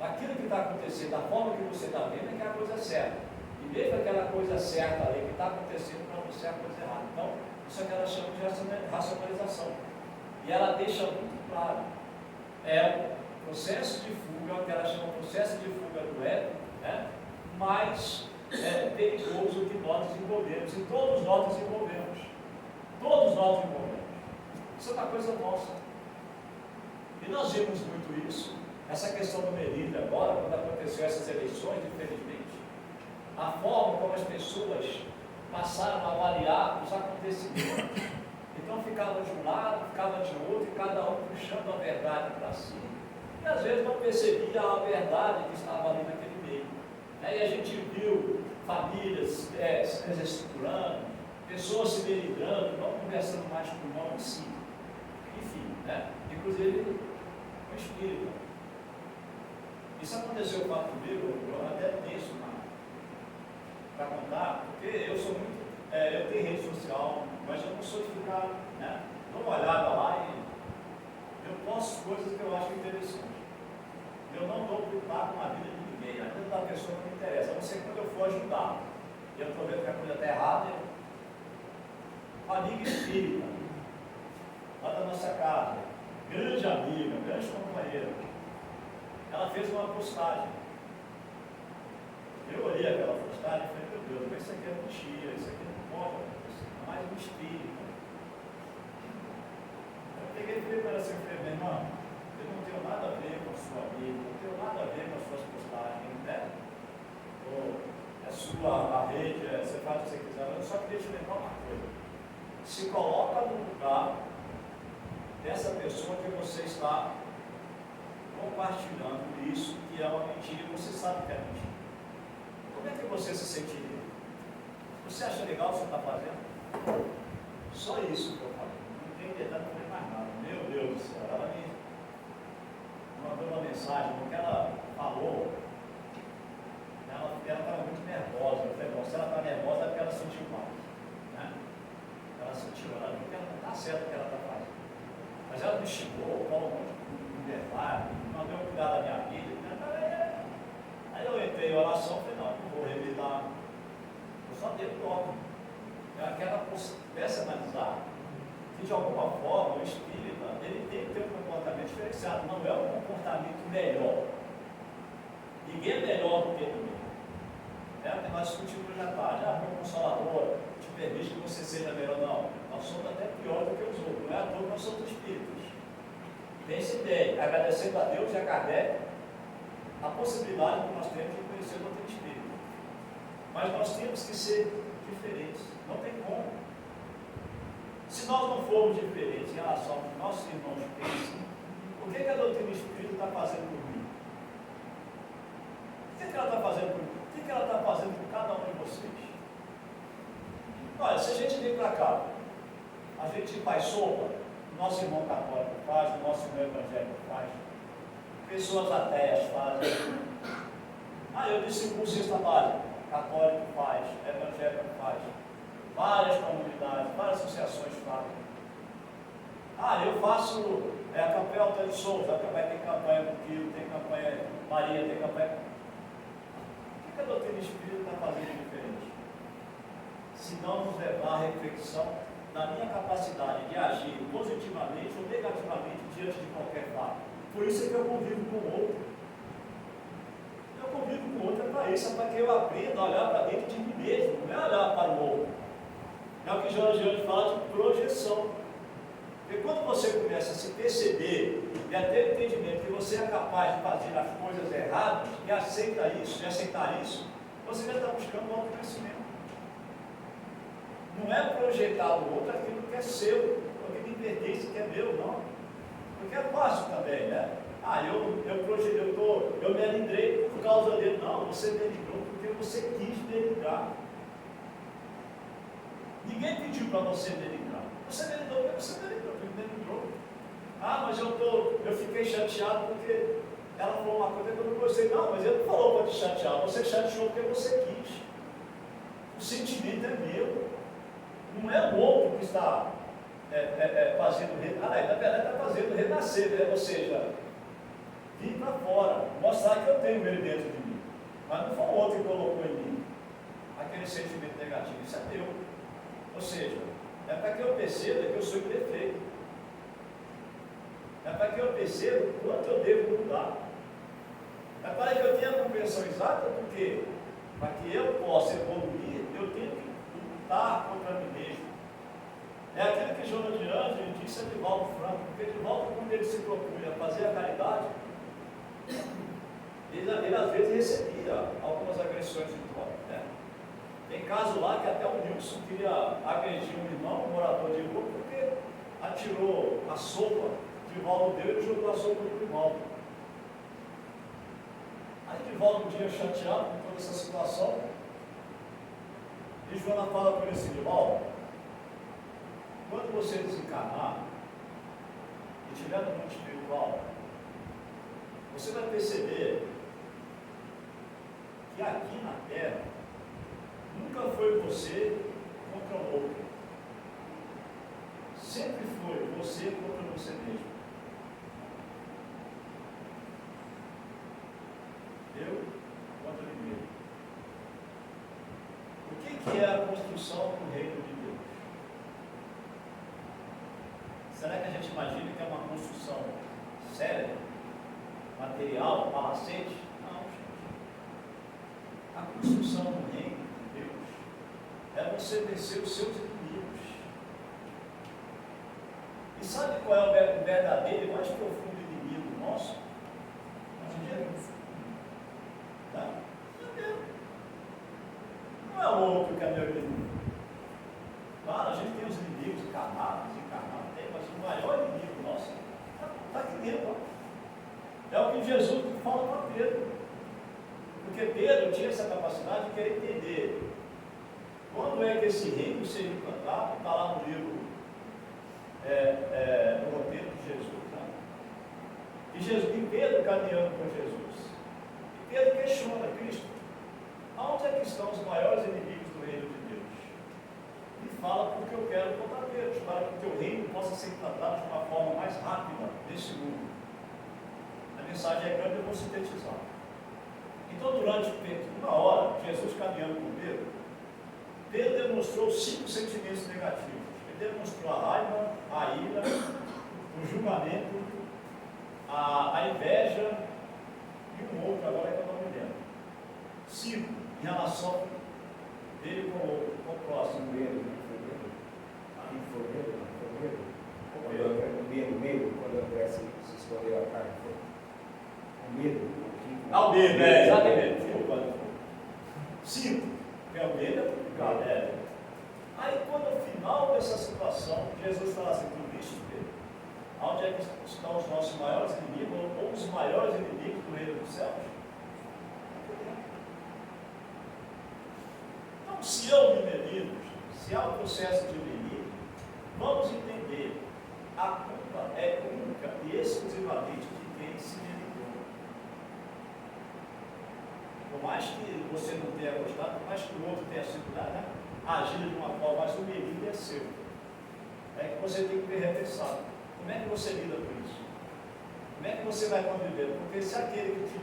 Aquilo que está acontecendo, da forma que você está vendo, é que é a coisa certa. E mesmo aquela coisa certa ali que está acontecendo para você é a coisa errada. Então, isso é que ela chama de racionalização. E ela deixa muito claro. É o processo de fuga, que ela chama de processo de fuga do ego, né? Mais perigoso que nós desenvolvemos. E todos nós desenvolvemos. Todos nós desenvolvemos. Isso é uma coisa nossa. E nós vimos muito isso. Essa questão do Melilla agora, quando aconteceu essas eleições, infelizmente, a forma como as pessoas passaram a avaliar os acontecimentos. Então ficava de um lado, ficava de outro, e cada um puxando a verdade para si. E às vezes não percebia a verdade que estava ali naquele meio. E a gente viu famílias se desestruturando, pessoas se deligrando, não conversando mais com o nome em si. Enfim, inclusive com o espírito. Isso aconteceu comigo, eu até penso para contar, porque eu sou muito, eu tenho rede social, mas eu não sou de ficar, dou uma olhada lá e eu posto coisas que eu acho interessantes. Eu não dou preocupado com a vida de ninguém, a vida da pessoa não me interessa, a não ser quando eu for ajudar. E eu estou vendo que a coisa está errada, uma amiga espírita, lá da nossa casa, grande amiga, grande companheira, ela fez uma postagem. Eu olhei aquela postagem e falei, meu Deus, mas isso aqui é mentira, isso aqui não pode acontecer, é mais um espírito. Eu peguei e falei para ela assim, meu irmão, eu não tenho nada a ver com a sua vida, não tenho nada a ver com as suas postagens, né? Ou a rede, você faz o que você quiser, mas eu só queria te lembrar uma coisa. Se coloca no lugar dessa pessoa que você está compartilhando isso, que é uma mentira, e você sabe que é mentira. Como é que você se sentiria? Você acha legal o que você está fazendo? Só isso que eu falei. Não tem detalhe, não tem mais nada. Meu Deus do céu. Ela me mandou uma mensagem, porque ela falou, ela estava muito nervosa. Eu falei, bom, se ela está nervosa é porque ela sentiu mal. Ela sentiu, ela viu que ela não está certo o que ela está fazendo. Mas ela me xingou, falou um monte de verdade, não deu cuidado da minha vida. Aí eu entrei em oração e falei, não vou revidar. Eu só dei o toque. Aquela pudesse analisar que de alguma forma o espírita ele tem que ter um comportamento diferenciado, não é um comportamento melhor. Ninguém é melhor do que ninguém. né? Nós discutimos hoje à tarde, meu Consolador te permite que você seja melhor. Não, nós somos até pior do que os outros, não é à toa que nós somos espíritos. Pense bem, agradecendo a Deus e a Kardec a possibilidade que nós temos de conhecer o outro espírito. Mas nós temos que ser diferentes, não tem como. Se nós não formos diferentes em relação ao que nossos irmãos pensam, o que a doutrina espírita está fazendo por mim? O que ela está fazendo por mim? O que ela está fazendo por cada um de vocês? Olha, se a gente vem para cá, a gente faz sopa, nosso irmão católico faz, o nosso irmão evangélico faz, pessoas ateias fazem. Eu disse um cesta básica, católico faz, evangélico faz, várias comunidades, várias associações fazem. Eu faço a campanha Alta de Souza, vai ter campanha do Quilo, tem campanha Maria, tem campanha. O que a doutrina espírita está fazendo de diferente? Se não nos levar à reflexão da minha capacidade de agir positivamente ou negativamente diante de qualquer fato. Por isso é que eu convivo com o outro. Eu convivo com o outro para isso, é para que eu aprenda a olhar para dentro de mim mesmo, não é olhar para o outro. É o que Jorge fala de projeção. Porque quando você começa a se perceber e a ter o entendimento que você é capaz de fazer as coisas erradas e aceita isso, e aceitar isso, você já está buscando um autoconhecimento. Não é projetar no outro aquilo que é seu, aquilo que pertence, que é meu, não. Porque é fácil também, né? Eu me alindrei por causa dele. Não, você me aligrou porque você quis me alindrar. Ninguém pediu para você me alindrar. Você me aligrou porque você me aligrou, porque me aligrou. Mas eu fiquei chateado porque ela falou uma coisa que eu não gostei. Não, mas ele não falou para te chatear. Você chateou porque você quis. O sentimento é meu. Não é o outro que está fazendo na verdade está fazendo renascer, né? Ou seja, vir para fora, mostrar que eu tenho ele dentro de mim. Mas não foi o outro que colocou em mim aquele sentimento negativo, isso é meu. Ou seja, é para que eu perceba que eu sou imperfeito. É para que eu perceba o quanto eu devo mudar. É para que eu tenha a compreensão exata, porque para que eu possa evoluir, eu tenho que lutar contra mim mesmo. É aquilo que Joana de Ângelo disse a Divaldo Franco, porque Divaldo, quando ele se propunha fazer a caridade, ele às vezes recebia algumas agressões de fora. Né? Tem caso lá que até o Nilson queria agredir um irmão, um morador de rua, porque atirou a sopa, Divaldo deu e ele jogou a sopa do Divaldo. Aí Divaldo um dia chateado com toda essa situação, e Joana fala para ele assim: Divaldo, quando você desencarnar e estiver no mundo espiritual, você vai perceber que aqui na Terra nunca foi você contra o outro. Sempre foi você contra você mesmo. Eu contra mim mesmo. O que é a construção do reino de Deus? Será que a gente imagina que é uma construção séria, material, palacete? Não, gente. A construção do reino de Deus é você vencer os seus inimigos. E sabe qual é o verdadeiro e mais profundo inimigo nosso? Não é o outro que é meu inimigo. Claro, a gente tem os inimigos encarnados, mas o maior inimigo nosso está aqui dentro. É o que Jesus fala para Pedro. Porque Pedro tinha essa capacidade de querer entender quando é que esse reino seria implantado. Está lá no livro, no roteiro de Jesus. Né? E Pedro caminhando com Jesus. E Pedro questiona Cristo: aonde é que estão os maiores inimigos do reino de Deus? E fala porque eu quero combatê-los, para que o teu reino possa ser implantado de uma forma mais rápida nesse mundo. A mensagem é grande, eu vou sintetizar. Então, durante uma hora, Jesus caminhando com Pedro, Pedro demonstrou 5 sentimentos negativos. Ele demonstrou a raiva, a ira, o julgamento, a inveja e um outro, agora que eu não me lembro. 5, em relação medo, quando André se escondeu a carne, o medo. O medo, exatamente. 5, que é o medo, é complicado, Aí, quando no final dessa situação, Jesus fala assim, tu viste, Pedro, onde é que estão os nossos maiores inimigos, ou os maiores inimigos do reino dos céus? Então, se eu me medimos, se há um processo de limite, vamos entender, a culpa é única e exclusivamente de quem se limitou. Por mais que você não tenha gostado, por mais que o outro tenha sido agido de uma forma, mas o delito é seu. É que você tem que ter repensado. Como é que você lida com isso? Como é que você vai conviver? Porque se aquele que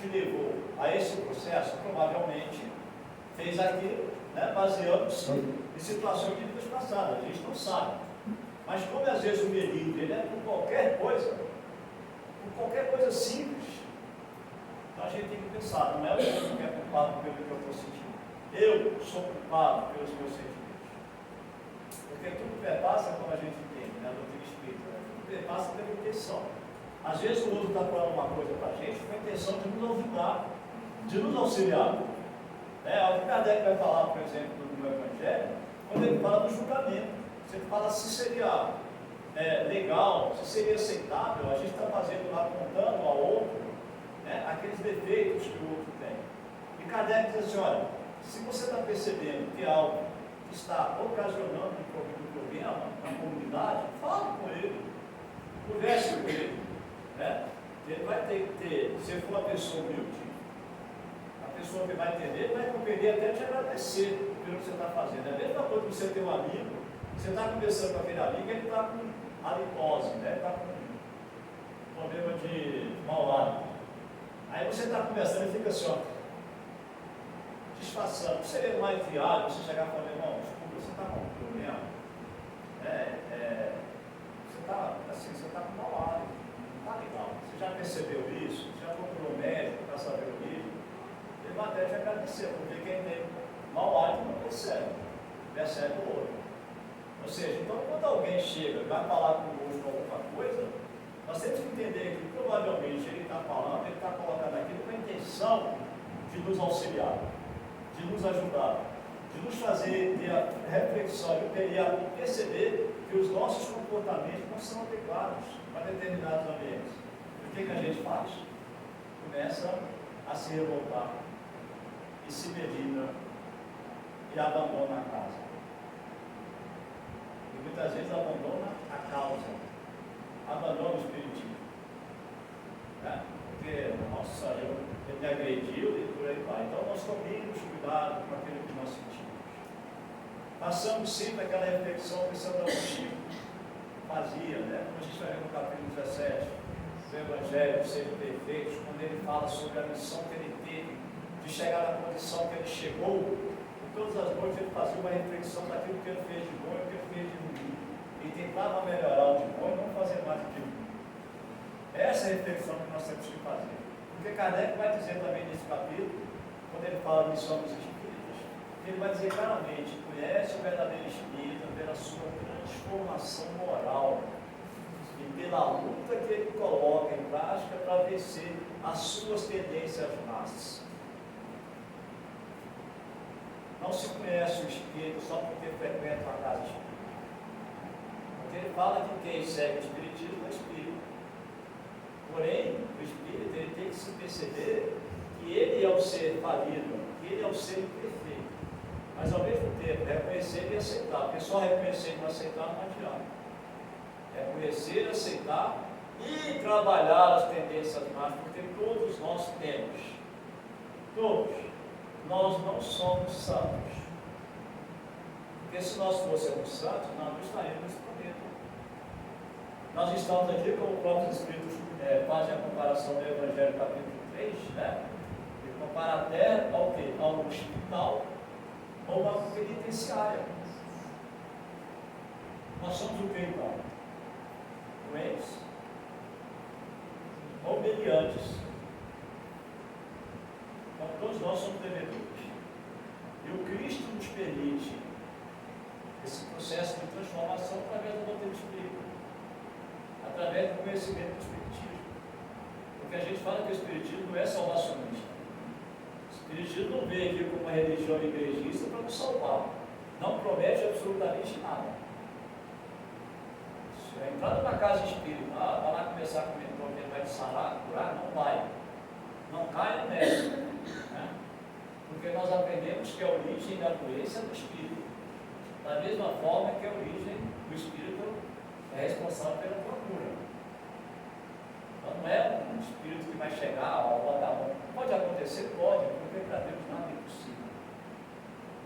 te levou a esse processo, provavelmente fez aquilo, baseando-se em situações de vidas passadas. A gente não sabe. Mas como às vezes o delito ele é por qualquer coisa simples, então a gente tem que pensar, não é o outro que é culpado pelo que eu estou sentindo. Eu sou culpado pelos meus sentimentos. Porque tudo perpassa, como a gente entende, na doutrina espírita, tudo perpassa pela intenção. Às vezes o outro está falando uma coisa para a gente com a intenção de nos ajudar, de nos auxiliar. O que Kardec vai falar, por exemplo, no Evangelho, quando ele fala do julgamento. Você fala se seria legal, se seria aceitável, a gente está fazendo lá, contando ao outro, aqueles defeitos que o outro tem. E Kardec diz assim, olha, se você está percebendo que é algo que está ocasionando um problema na comunidade, fale com ele, converse com ele. Ele vai ter que ter, se for uma pessoa humilde, a pessoa que vai entender, vai compreender até te agradecer pelo que você está fazendo. É a mesma coisa que você tem um amigo, você está conversando com aquele amigo, ele está com halitose, está com problema de mau hálito. Aí você está conversando e fica assim, disfarçando. Seria mais viável você chegar e falar, irmão, desculpa, você está com um problema. Você está com mau hálito. Não está legal. Você já percebeu isso? Você já procurou o médico para saber o nível? Ele vai até te agradecer, porque quem tem mau hálito não percebe o outro. Ou seja, então quando alguém chega e vai falar conosco alguma coisa, nós temos que entender que provavelmente ele está falando, ele está colocando aquilo com a intenção de nos auxiliar, de nos ajudar, de nos fazer ter a reflexão e a perceber que os nossos comportamentos não são adequados para determinados ambientes. O que a gente faz? Começa a se revoltar e se medita e abandona a casa. E muitas vezes abandona a causa, abandona o espiritismo. Porque, nossa, ele me agrediu e por aí vai. Então nós tomemos cuidado com aquilo que nós sentimos. Passamos sempre aquela reflexão que Santo Agostinho fazia, como a gente vai ver no capítulo 17 do Evangelho, Sejam Perfeitos, quando ele fala sobre a missão que ele teve de chegar na condição que ele chegou. E todas as noites ele fazia uma reflexão daquilo que ele fez de bom e o que ele fez de ruim. E tentava melhorar o de bom e não fazer mais de ruim. Essa é a reflexão que nós temos que fazer. Porque Kardec vai dizer também nesse capítulo, quando ele fala de missão dos espíritos, ele vai dizer claramente, conhece o verdadeiro espírito pela sua transformação moral e pela luta que ele coloca em prática para vencer as suas tendências más. Não se conhece o espírito só porque frequenta uma casa espírita. Porque ele fala que quem segue o espiritismo é espírito. Porém, o espírito ele tem que se perceber que ele é o ser falido, que ele é o ser imperfeito. Mas ao mesmo tempo, reconhecer e aceitar. Porque só reconhecer e não aceitar não adianta. Reconhecer, aceitar e trabalhar as tendências más, porque todos nós temos. Todos. Nós não somos santos. Porque se nós fôssemos santos, nós não estaríamos nesse planeta. Nós estamos aqui, como o próprio Espírito fazem a comparação do Evangelho capítulo 3, e compara a terra ao quê? A um hospital ou uma penitenciária. Nós somos o que então? Doentes ou meliantes. Então todos nós somos devedores. E o Cristo nos permite esse processo de transformação através do doutrina espírita, através do conhecimento do Espiritismo. Porque a gente fala que o Espiritismo não é salvacionista. O Espiritismo não veio aqui como uma religião igrejista para nos salvar. Não promete absolutamente nada. Se entrar numa casa espírita, vai lá começar com o mentor que ele vai te sarar, curar, não vai. Não cai nessa. Né? Porque nós aprendemos que a origem da doença é do espírito. Da mesma forma que a origem do espírito é responsável pela tua cura. Então não é um espírito que vai chegar ao botar a mão. Pode acontecer? Pode, porque para Deus nada é impossível.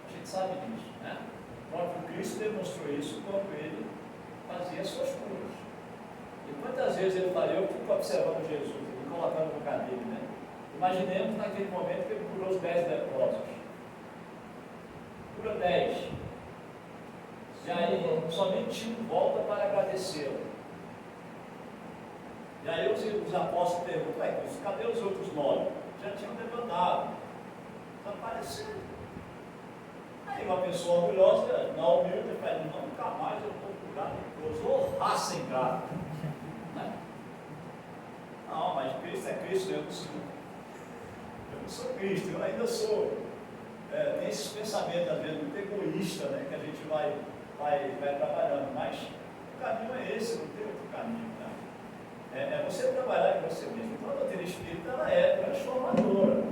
A gente sabe disso, né? O próprio Cristo demonstrou isso quando ele fazia as suas curas. E quantas vezes ele falou, eu fico observando Jesus, ele colocando no caminho, né? Imaginemos naquele momento que ele curou os 10 leprosos. Cura 10. E aí somente um volta para agradecê-lo. E aí os apóstolos perguntam, cadê os outros 9? Já tinham demandado. Desapareceram. Aí uma pessoa orgulhosa, não humilde, fala, nunca mais eu vou curar leproso. Ô, raça ingrata. Né? Não, mas Cristo é Cristo, eu não sou. Eu não sou Cristo, eu ainda sou. Tem esses pensamentos, às vezes, muito egoísta, né, que a gente vai trabalhando, mas o caminho é esse, não tem outro caminho. Né? É você trabalhar em você mesmo. Então, a doutrina espírita ela é transformadora.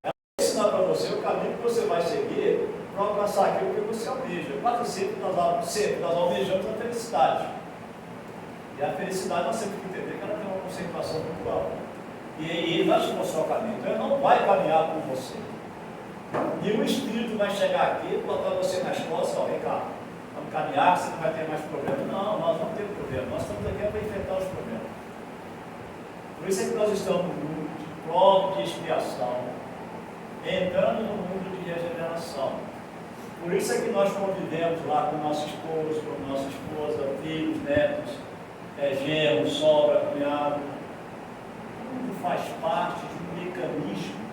Ela vai ensinar para você o caminho que você vai seguir para alcançar aquilo que você almeja. Quase sempre nós almejamos a felicidade. E a felicidade nós temos que entender que ela tem uma concentração muito alta. E ele vai te mostrar o caminho. Então, ele não vai caminhar com você. E o Espírito vai chegar aqui, botar você nas costas, vem cá, vamos caminhar, você não vai ter mais problema. Não, nós não temos problema, nós estamos aqui para enfrentar os problemas. Por isso é que nós estamos no mundo de prova de expiação, entrando no mundo de regeneração. Por isso é que nós convivemos lá com o nosso esposo, com nossa esposa, filhos, netos, genros, sogra, cunhado. Tudo faz parte de um mecanismo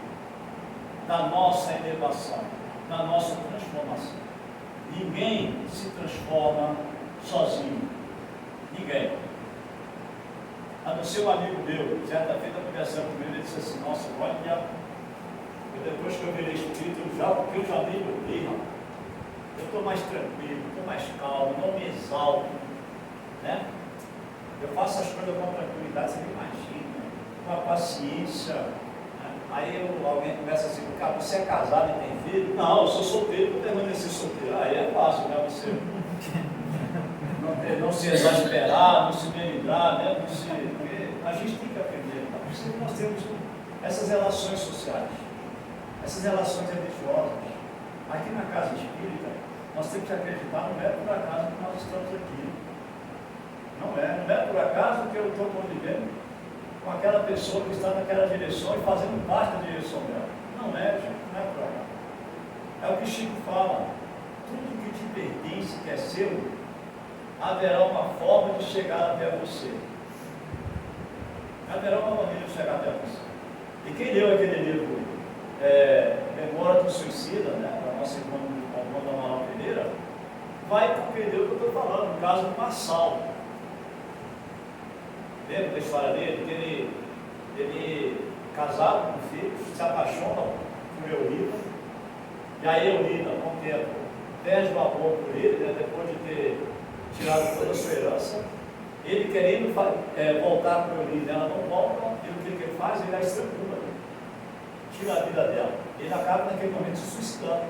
da nossa elevação, da nossa transformação. Ninguém se transforma sozinho. Ninguém. A não ser um amigo meu, certa feita conversando comigo, ele disse assim, nossa, olha, depois que eu virei espírito, porque eu já me iluminei, eu estou mais tranquilo, estou mais calmo, não me exalto, né? Eu faço as coisas com tranquilidade, você me imagina, com a paciência. Aí alguém começa assim, cara, você é casado e tem filho? Não, eu sou solteiro, vou permanecer solteiro. Aí é fácil, né? Você não se exasperar, não se melindrar, né? A gente tem que aprender. Tá? Por isso que nós temos essas relações sociais, essas relações religiosas. Aqui na casa espírita, nós temos que acreditar, não é por acaso que nós estamos aqui. Não é por acaso que eu estou convivendo com aquela pessoa que está naquela direção e fazendo parte da direção dela. Não é, gente, não é por acaso. É o que Chico fala. Tudo que te pertence, que é seu, haverá uma forma de chegar até você. Haverá uma maneira de chegar até você. E quem leu aquele livro, Memória do Suicida, né, da nossa irmã Amaral Pereira, vai compreender o que eu estou falando, no caso do Marçal. Lembra da história dele? Que ele casado com filhos, se apaixona por Eulina, e aí Eulina, com o tempo, perde o amor por ele, né, depois de ter tirado toda a sua herança. Ele querendo voltar para Eulina, ela não volta, e o que ele faz? Ele a estrangula, tira a vida dela. Ele acaba naquele momento se suicidando.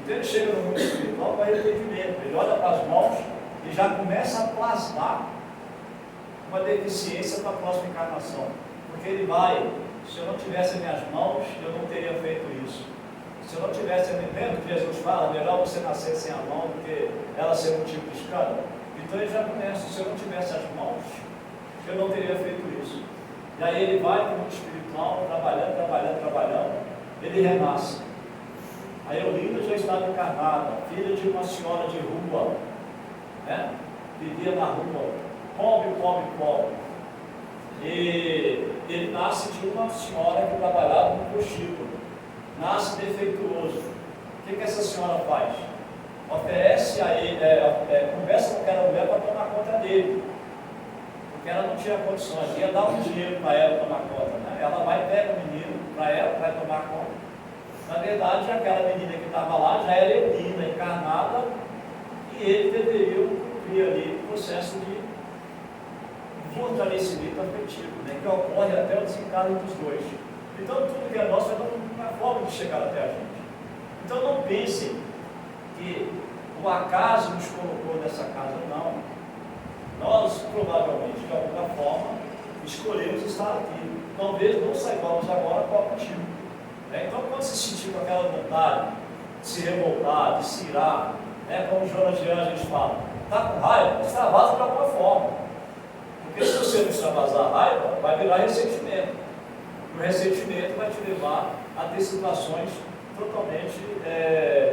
Então ele chega no mundo espiritual com arrependimento, ele olha para as mãos e já começa a plasmar uma deficiência para a próxima encarnação, porque ele vai, se eu não tivesse minhas mãos, eu não teria feito isso. Se eu não tivesse, lembra que Jesus fala, melhor você nascer sem a mão do que ela ser motivo de escândalo? Então ele já começa, se eu não tivesse as mãos, eu não teria feito isso. E aí ele vai para o mundo espiritual, trabalhando, ele renasce. A Eulina já estava encarnada, filha de uma senhora de rua, né? Vivia na rua, pobre. E ele nasce de uma senhora que trabalhava no prostíbulo. Nasce defeituoso. O que essa senhora faz? oferece a ele, conversa com aquela mulher para tomar conta dele, porque ela não tinha condições, ia dar um dinheiro para ela tomar conta, né? Ela vai pegar o menino para ela, vai tomar conta. Na verdade, aquela menina que estava lá já era Eudina, encarnada, e ele deveria cumprir ali o processo de fortalecimento afetivo, né? Que ocorre até o desencarne dos dois. Então, tudo que é nosso é uma forma de chegar até a gente. Então, não pensem que o acaso nos colocou nessa casa, não. Nós, provavelmente, de alguma forma, escolhemos estar aqui. Talvez não saibamos agora qual motivo. Então, quando se sentir com aquela vontade de se revoltar, de se irar, como Jonas de Anjos fala, está com raiva, extravasa de alguma forma. Porque se você não extravasar a raiva, vai virar ressentimento. O ressentimento vai te levar a ter situações totalmente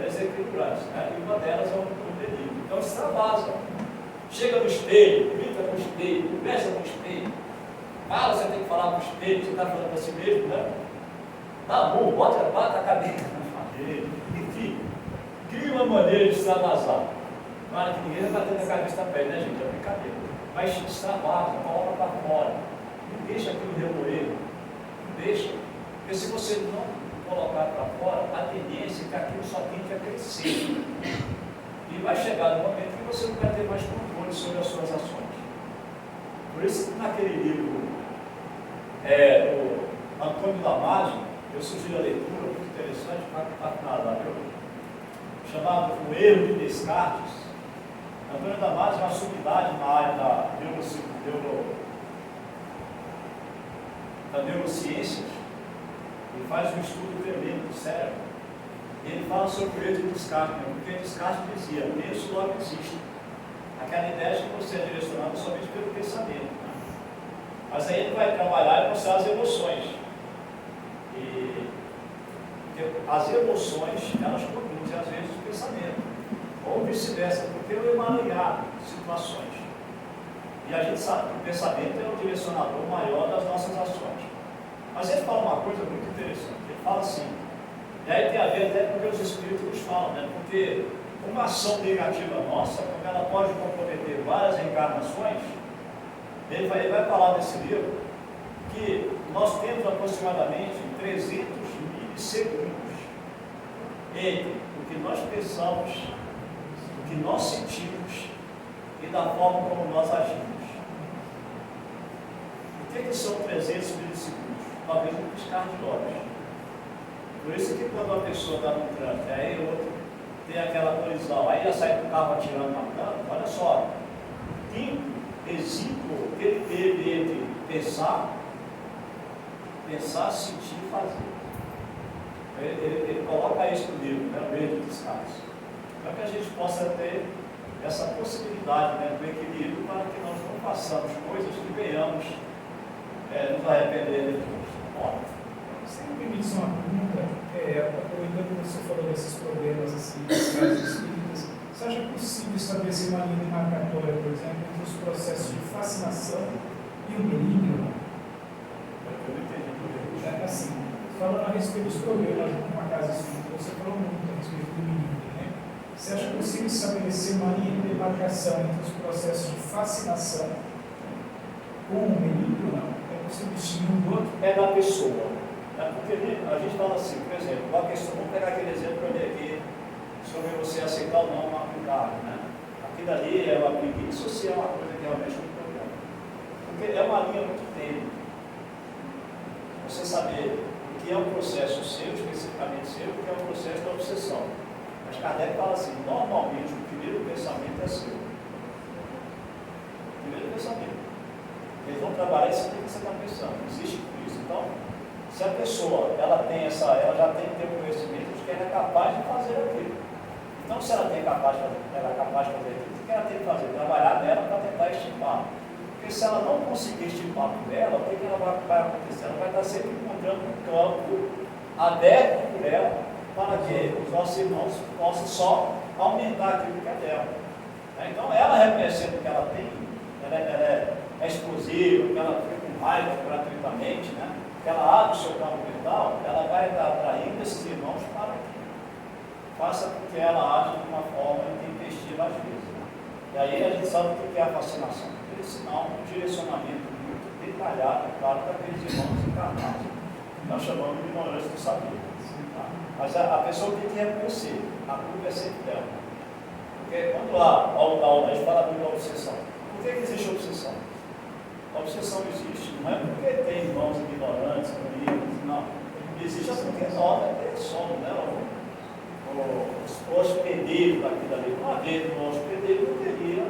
desequilibrantes, né? E uma delas é o delírio. Então, extravasa. Chega no espelho, grita no espelho, conversa no espelho. Fala, você tem que falar no espelho, você está falando para si mesmo, né? Tá bom, bata a cabeça na parede, enfim, cria uma maneira de extravasar. Claro que ninguém está batendo a cabeça na pele, né, gente? É brincadeira. Mas extravasa, coloca para fora. Não deixa aquilo remoer. Não deixa. Porque se você não colocar para fora, a tendência é que aquilo só tende a crescer. E vai chegar no momento que você não vai ter mais controle sobre as suas ações. Por isso que naquele livro, o Antônio Damasio, eu sugiro a leitura muito interessante para nada, chamado O Erro de Descartes. Antônio Damasio é uma sumidade na área da neurociências. Ele faz um estudo tremendo do cérebro. E ele fala sobre o erro de Descartes, porque Descartes dizia: penso, logo existe. Aquela ideia de que você é direcionado somente pelo pensamento. Né? Mas aí ele vai trabalhar e mostrar as emoções. E as emoções, elas produzem às vezes o pensamento, ou vice-versa, porque é um emaranhado de situações. E a gente sabe que o pensamento é o direcionador maior das nossas ações. Mas ele fala uma coisa muito interessante. Ele fala assim, e aí tem a ver até com o que os espíritos nos falam, né? Porque uma ação negativa nossa, como ela pode comprometer várias reencarnações, ele vai falar nesse livro que nós temos aproximadamente 300 milissegundos entre o que nós pensamos, o que nós sentimos e da forma como nós agimos. O que são 300 milissegundos? Talvez um piscar de olhos. Por isso que quando uma pessoa está no trânsito, aí outro tem aquela colisão, aí já sai do carro atirando na cara, olha só, o tempo exíguo que ele teve entre pensar, sentir e fazer. Ele coloca isso no livro, né, o erro de Descartes. Para que a gente possa ter essa possibilidade, né, do equilíbrio, para que nós não façamos coisas que venhamos nos arrepender depois. Se me permite só uma pergunta, aproveitando que você falou desses problemas assim, das casas espíritas, você acha possível estabelecer uma linha demarcatória, por exemplo, entre os processos de fascinação e o benigno? Eu não entendi por quê. Assim, falando a respeito dos problemas de uma casa espírita, você falou muito a respeito do benigno, né? Você acha possível estabelecer uma linha de demarcação entre os processos de fascinação com o benigno ou não? É possível distinguir um do outro? É da pessoa. Porque a gente fala assim, por exemplo, uma questão, vamos pegar aquele exemplo que eu dei aqui sobre você aceitar ou não uma carne, né? Aquilo ali é uma preguiça ou se é uma coisa que realmente é um problema? Porque é uma linha muito tênue. Você saber o que é um processo seu, especificamente seu, o que é um processo da obsessão. Mas Kardec fala assim, normalmente o primeiro pensamento é seu. O primeiro pensamento. Eles vão trabalhar em cima do que você está pensando. Existe isso. Então, se a pessoa ela já tem que ter o conhecimento de que ela é capaz de fazer aquilo. Então, se ela é capaz de fazer aquilo, o que ela tem que fazer? Trabalhar nela para tentar estimular. Porque se ela não conseguir estimular por ela, o que ela vai acontecer? Ela vai estar sempre encontrando um campo aberto por ela para que os nossos irmãos possam só aumentar aquilo que é dela. Então, ela reconhecendo que ela tem, ela é explosiva, que ela fica com raiva gratuitamente, né? Que ela abre o seu campo mental, ela vai estar atraindo esses irmãos para aqui. faça com que ela age de uma forma intempestiva às vezes. Né? E aí a gente sabe o que é a fascinação, porque senão um direcionamento muito detalhado, claro, daqueles irmãos encarnados. Nós chamamos de ignorância do saber. Tá? Mas a pessoa tem que reconhecer, a culpa é sempre dela. Porque quando a gente fala muito da obsessão, por que existe obsessão? A obsessão existe, não é porque tem irmãos ignorantes, amigos, não. Existe porque nós é que somos, né? O hospedeiro daquilo ali. Uma vez o hospedeiro não teria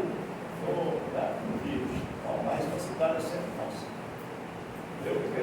o vírus. Então a responsabilidade é sempre nossa.